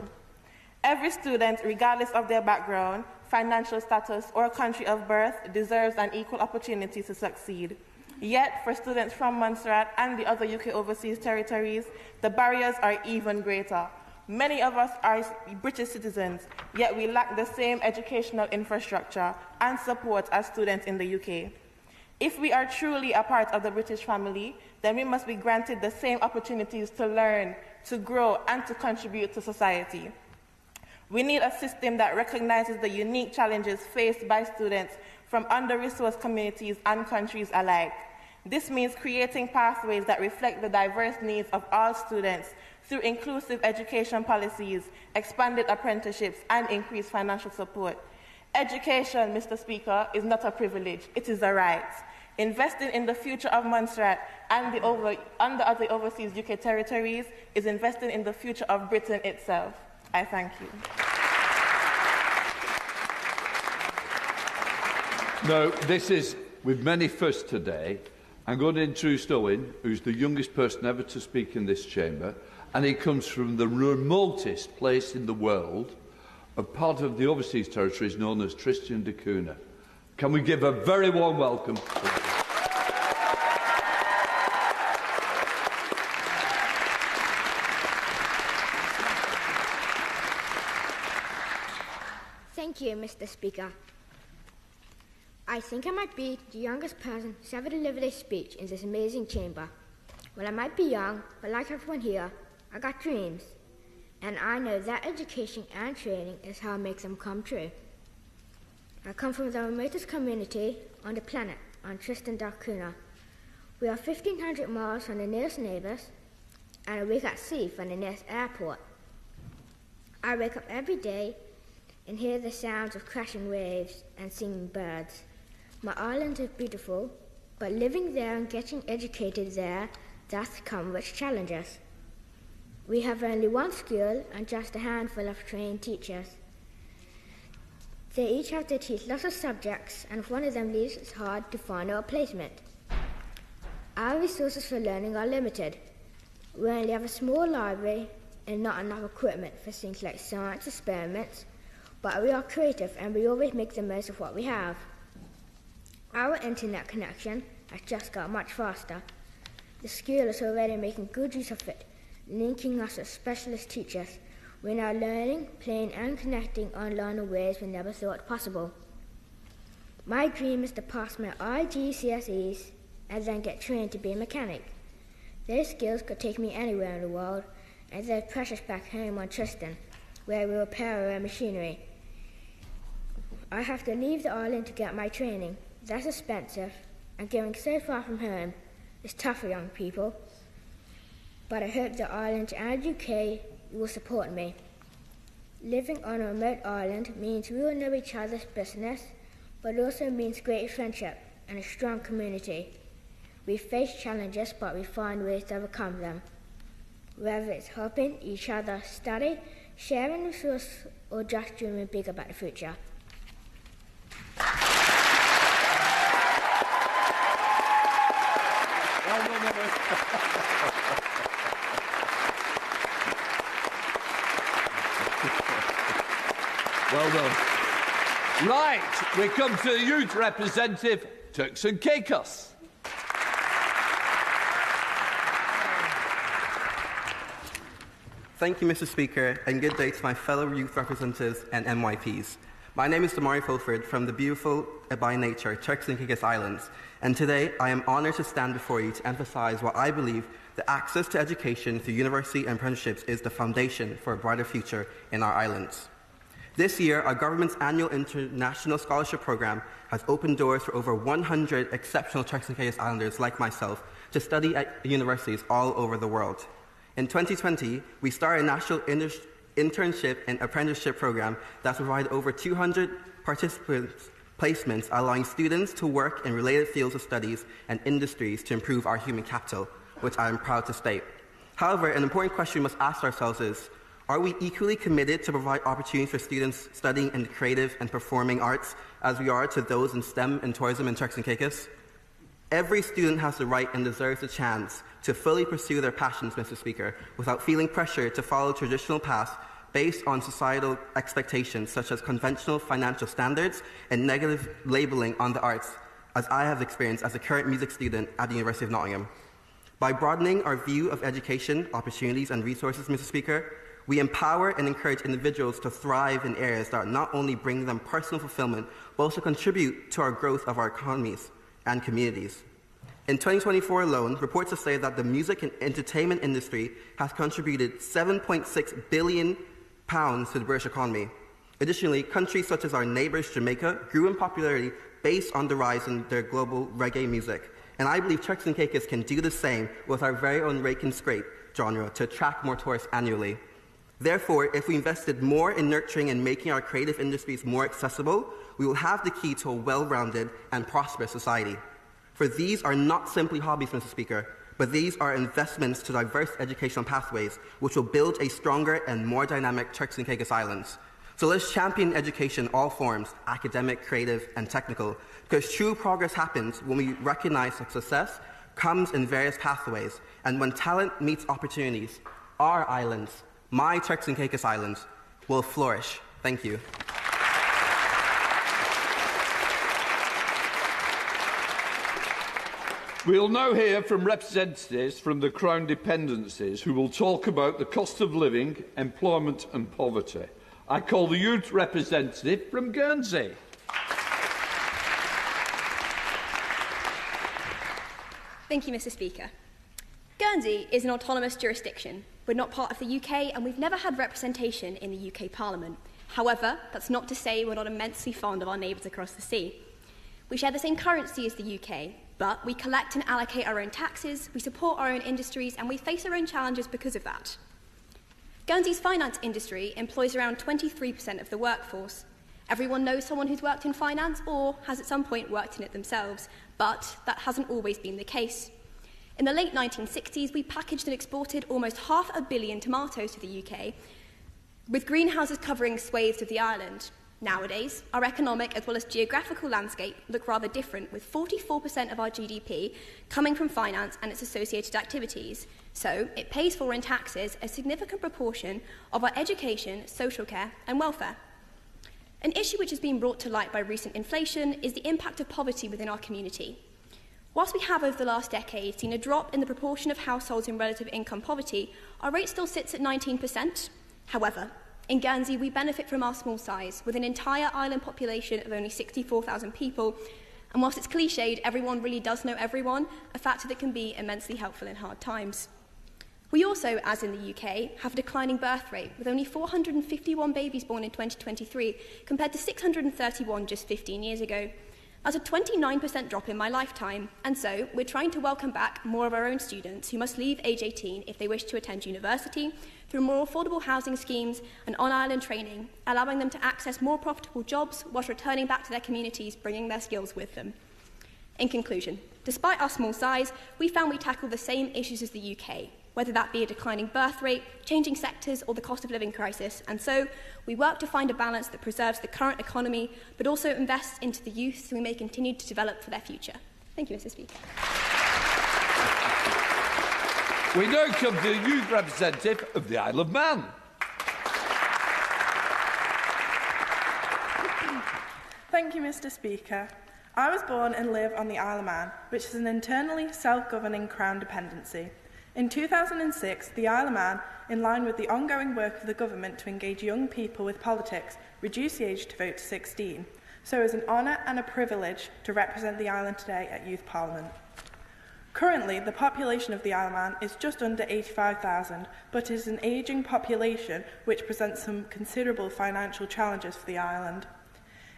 S10: Every student, regardless of their background, financial status, or country of birth, deserves an equal opportunity to succeed. Yet, for students from Montserrat and the other UK overseas territories, the barriers are even greater. Many of us are British citizens, yet we lack the same educational infrastructure and support as students in the UK. If we are truly a part of the British family, then we must be granted the same opportunities to learn, to grow, and to contribute to society. We need a system that recognizes the unique challenges faced by students from under-resourced communities and countries alike. This means creating pathways that reflect the diverse needs of all students through inclusive education policies, expanded apprenticeships, and increased financial support. Education, Mr. Speaker, is not a privilege, it is a right. Investing in the future of Montserrat and the other overseas UK territories is investing in the future of Britain itself. I thank you.
S1: No, this is, with many firsts today, I'm going to introduce Owen, who's the youngest person ever to speak in this chamber, and he comes from the remotest place in the world, a part of the overseas territories known as Tristan da Cunha. Can we give a very warm welcome?
S11: Thank you, Mr. Speaker. I think I might be the youngest person to ever deliver this speech in this amazing chamber. Well, I might be young, but like everyone here, I got dreams. And I know that education and training is how I make them come true. I come from the remotest community on the planet, on Tristan da Cunha. We are 1,500 miles from the nearest neighbours, and a week at sea from the nearest airport. I wake up every day and hear the sounds of crashing waves and singing birds. My island is beautiful, but living there and getting educated there does come with challenges. We have only one school and just a handful of trained teachers. They each have to teach lots of subjects, and if one of them leaves, it's hard to find a replacement. Our resources for learning are limited. We only have a small library and not enough equipment for things like science experiments, but we are creative and we always make the most of what we have. Our internet connection has just got much faster. The school is already making good use of it, linking us with specialist teachers. We're now learning, playing and connecting online in ways we never thought possible. My dream is to pass my IGCSEs and then get trained to be a mechanic. Those skills could take me anywhere in the world, and they're precious back home on Tristan, where we repair our machinery. I have to leave the island to get my training. That's expensive, and going so far from home is tough for young people. But I hope the island and UK will support me. Living on a remote island means we will know each other's business, but also means great friendship and a strong community. We face challenges, but we find ways to overcome them. Whether it's helping each other study, sharing resources, or just dreaming big about the future.
S1: Well done. Right, we come to the youth representative, Turks and Caicos.
S9: Thank you, Mr. Speaker, and good day to my fellow youth representatives and MYPs. My name is Damari Fulford from the beautiful, by nature, Turks and Caicos Islands, and today I am honoured to stand before you to emphasise what I believe that access to education through university and apprenticeships is the foundation for a brighter future in our islands. This year, our government's annual international scholarship programme has opened doors for over 100 exceptional Turks and Caicos Islanders like myself to study at universities all over the world. In 2020, we started a national internship and apprenticeship program that's provided over 200 participants placements, allowing students to work in related fields of studies and industries to improve our human capital, which I am proud to state. However, an important question we must ask ourselves is, are we equally committed to provide opportunities for students studying in the creative and performing arts as we are to those in STEM and tourism in Turks and Caicos? Every student has the right and deserves a chance to fully pursue their passions, Mr. Speaker, without feeling pressure to follow traditional paths based on societal expectations such as conventional financial standards and negative labeling on the arts, as I have experienced as a current music student at the University of Nottingham. By broadening our view of education, opportunities and resources, Mr. Speaker, we empower and encourage individuals to thrive in areas that not only bring them personal fulfillment, but also contribute to our growth of our economies and communities. In 2024 alone, reports have said that the music and entertainment industry has contributed £7.6 billion to the British economy. Additionally, countries such as our neighbours Jamaica grew in popularity based on the rise in their global reggae music. And I believe Turks and Caicos can do the same with our very own rake and scrape genre to attract more tourists annually. Therefore, if we invested more in nurturing and making our creative industries more accessible, we will have the key to a well-rounded and prosperous society. For these are not simply hobbies, Mr. Speaker, but these are investments to diverse educational pathways which will build a stronger and more dynamic Turks and Caicos Islands. So let's champion education in all forms, academic, creative, and technical, because true progress happens when we recognize that success comes in various pathways, and when talent meets opportunities, our islands, my Turks and Caicos Islands, will flourish. Thank you.
S1: We'll now hear from representatives from the Crown dependencies who will talk about the cost of living, employment and poverty. I call the youth representative from Guernsey.
S12: Thank you, Mr. Speaker. Guernsey is an autonomous jurisdiction. We're not part of the UK and we've never had representation in the UK Parliament. However, that's not to say we're not immensely fond of our neighbours across the sea. We share the same currency as the UK, but we collect and allocate our own taxes, we support our own industries, and we face our own challenges because of that. Guernsey's finance industry employs around 23% of the workforce. Everyone knows someone who's worked in finance or has at some point worked in it themselves, but that hasn't always been the case. In the late 1960s, we packaged and exported almost 500 million tomatoes to the UK, with greenhouses covering swathes of the island. Nowadays, our economic as well as geographical landscape look rather different, with 44% of our GDP coming from finance and its associated activities. So it pays for in taxes a significant proportion of our education, social care and welfare. An issue which has been brought to light by recent inflation is the impact of poverty within our community. Whilst we have over the last decade seen a drop in the proportion of households in relative income poverty, our rate still sits at 19%. However, in Guernsey, we benefit from our small size, with an entire island population of only 64,000 people, and whilst it's cliched, everyone really does know everyone, a factor that can be immensely helpful in hard times. We also, as in the UK, have a declining birth rate, with only 451 babies born in 2023, compared to 631 just 15 years ago. That's a 29% drop in my lifetime, and so we're trying to welcome back more of our own students who must leave age 18 if they wish to attend university, through more affordable housing schemes and on-island training, allowing them to access more profitable jobs whilst returning back to their communities, bringing their skills with them. In conclusion, Despite our small size, we found we tackle the same issues as the UK, whether that be a declining birth rate, changing sectors, or the cost of living crisis. And so we work to find a balance that preserves the current economy, but also invests into the youth so we may continue to develop for their future. Thank you, Mr. Speaker.
S1: We now come to the youth representative of the Isle of Man.
S10: Thank you, Mr. Speaker. I was born and live on the Isle of Man, which is an internally self-governing Crown dependency. In 2006, the Isle of Man, in line with the ongoing work of the government to engage young people with politics, reduced the age to vote to 16. So it is an honour and a privilege to represent the island today at Youth Parliament. Currently, the population of the Isle of Man is just under 85,000, but it is an ageing population which presents some considerable financial challenges for the island.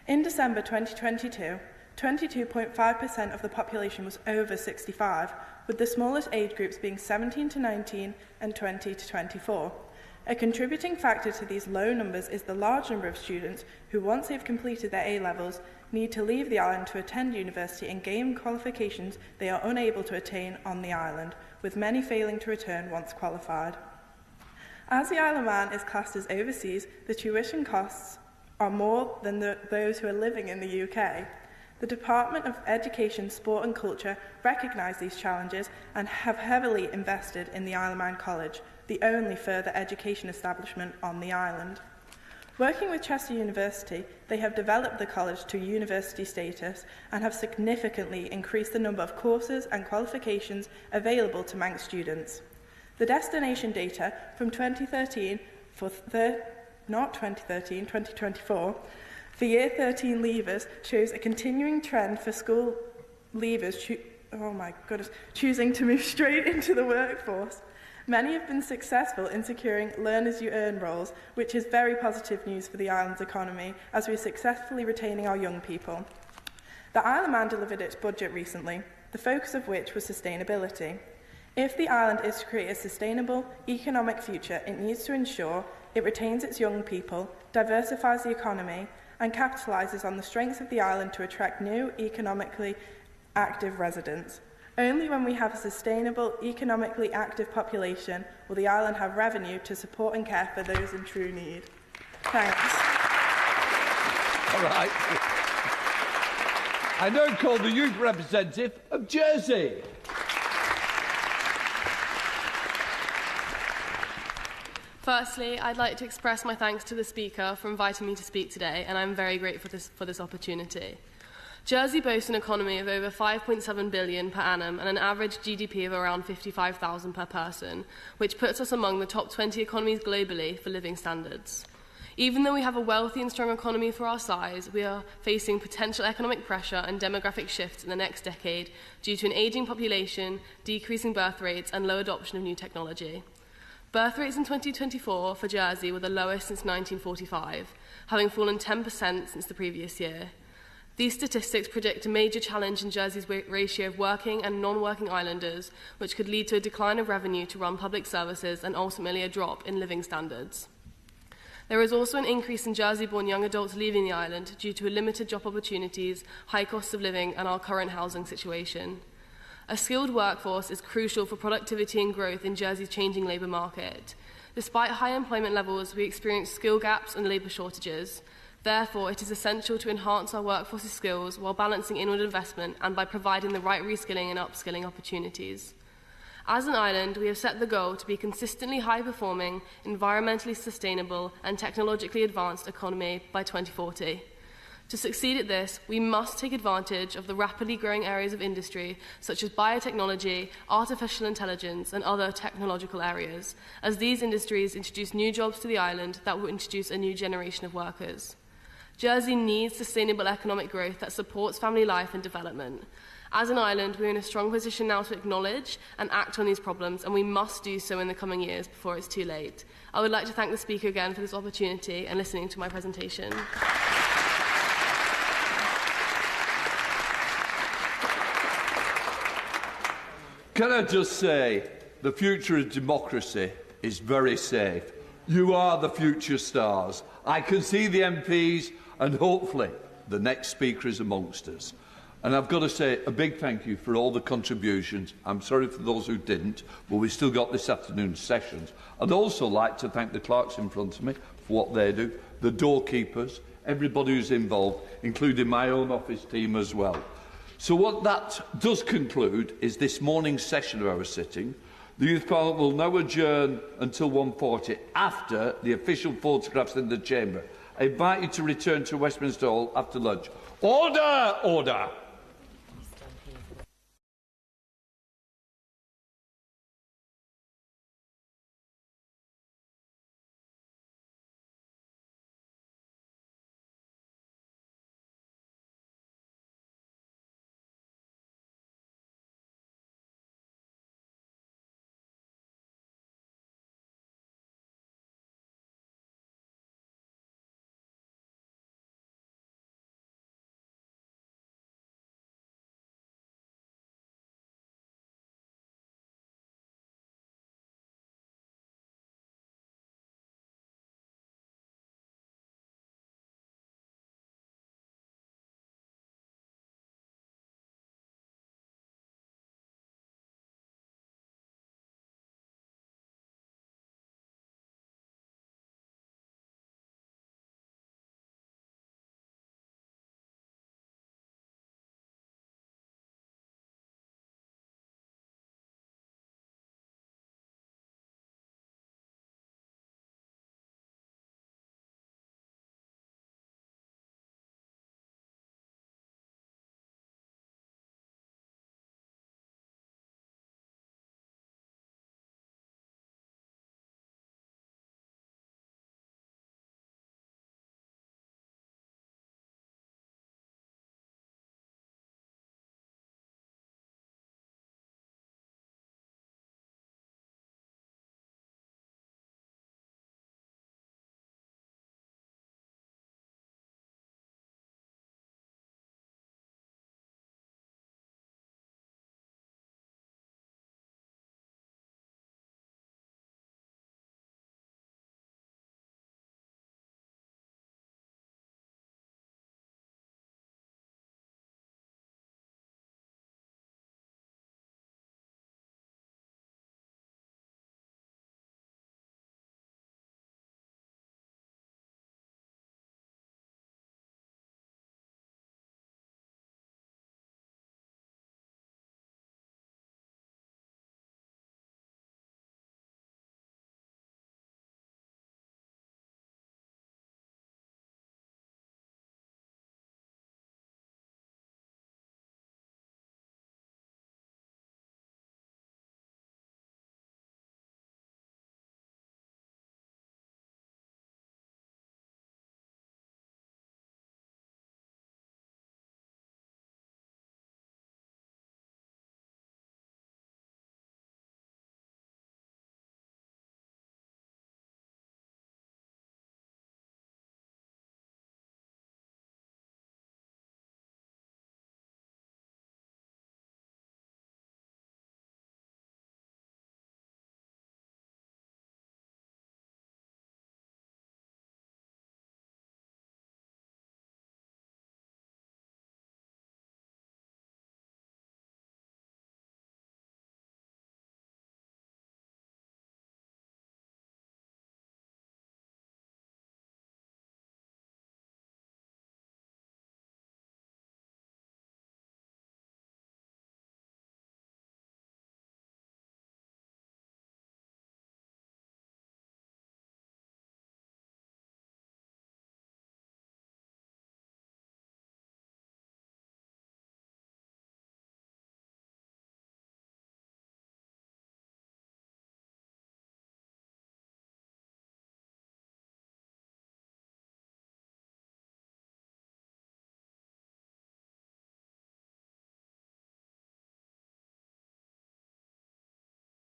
S10: In December 2022, 22.5% of the population was over 65, with the smallest age groups being 17 to 19 and 20 to 24. A contributing factor to these low numbers is the large number of students who, once they've completed their A-levels, need to leave the island to attend university and gain qualifications they are unable to attain on the island, with many failing to return once qualified. As the Isle of Man is classed as overseas, the tuition costs are more than those who are living in the UK. The Department of Education, Sport and Culture recognise these challenges and have heavily invested in the Isle of Man College, the only further education establishment on the island. Working with Chester University, they have developed the college to university status and have significantly increased the number of courses and qualifications available to Manx students. The destination data from 2013 2024, for Year 13 leavers shows a continuing trend for school leavers choosing to move straight into the workforce. Many have been successful in securing learn-as-you-earn roles, which is very positive news for the island's economy as we are successfully retaining our young people. The Isle of Man delivered its budget recently, the focus of which was sustainability. If the island is to create a sustainable economic future, it needs to ensure it retains its young people, diversifies the economy, and capitalises on the strengths of the island to attract new, economically active residents. Only when we have a sustainable, economically active population will the island have revenue to support and care for those in true need. Thanks.
S1: All right. I now call the youth representative of Jersey.
S20: Firstly, I'd like to express my thanks to the Speaker for inviting me to speak today, and I'm very grateful for this opportunity. Jersey boasts an economy of over 5.7 billion per annum and an average GDP of around 55,000 per person, which puts us among the top 20 economies globally for living standards. Even though we have a wealthy and strong economy for our size, we are facing potential economic pressure and demographic shifts in the next decade due to an ageing population, decreasing birth rates, and low adoption of new technology. Birth rates in 2024 for Jersey were the lowest since 1945, having fallen 10% since the previous year. These statistics predict a major challenge in Jersey's ratio of working and non-working islanders, which could lead to a decline of revenue to run public services and ultimately a drop in living standards. There is also an increase in Jersey-born young adults leaving the island due to limited job opportunities, high costs of living, and our current housing situation. A skilled workforce is crucial for productivity and growth in Jersey's changing labour market. Despite high employment levels, we experience skill gaps and labour shortages. Therefore, it is essential to enhance our workforce's skills while balancing inward investment and by providing the right reskilling and upskilling opportunities. As an island, we have set the goal to be a consistently high-performing, environmentally sustainable and technologically advanced economy by 2040. To succeed at this, we must take advantage of the rapidly growing areas of industry such as biotechnology, artificial intelligence and other technological areas, as these industries introduce new jobs to the island that will introduce a new generation of workers. Jersey needs sustainable economic growth that supports family life and development. As an island, we are in a strong position now to acknowledge and act on these problems, and we must do so in the coming years before it's too late. I would like to thank the Speaker again for this opportunity and listening to my presentation.
S1: Can I just say, the future of democracy is very safe. You are the future stars. I can see the MPs, and hopefully the next Speaker is amongst us. And I've got to say a big thank you for all the contributions. I'm sorry for those who didn't, but we've still got this afternoon's sessions. I'd also like to thank the clerks in front of me for what they do, the doorkeepers, everybody who's involved, including my own office team as well. So what that does conclude is this morning's session of our sitting. The Youth Parliament will now adjourn until 1:40 after the official photographs in the chamber. I invite you to return to Westminster Hall after lunch. Order! Order!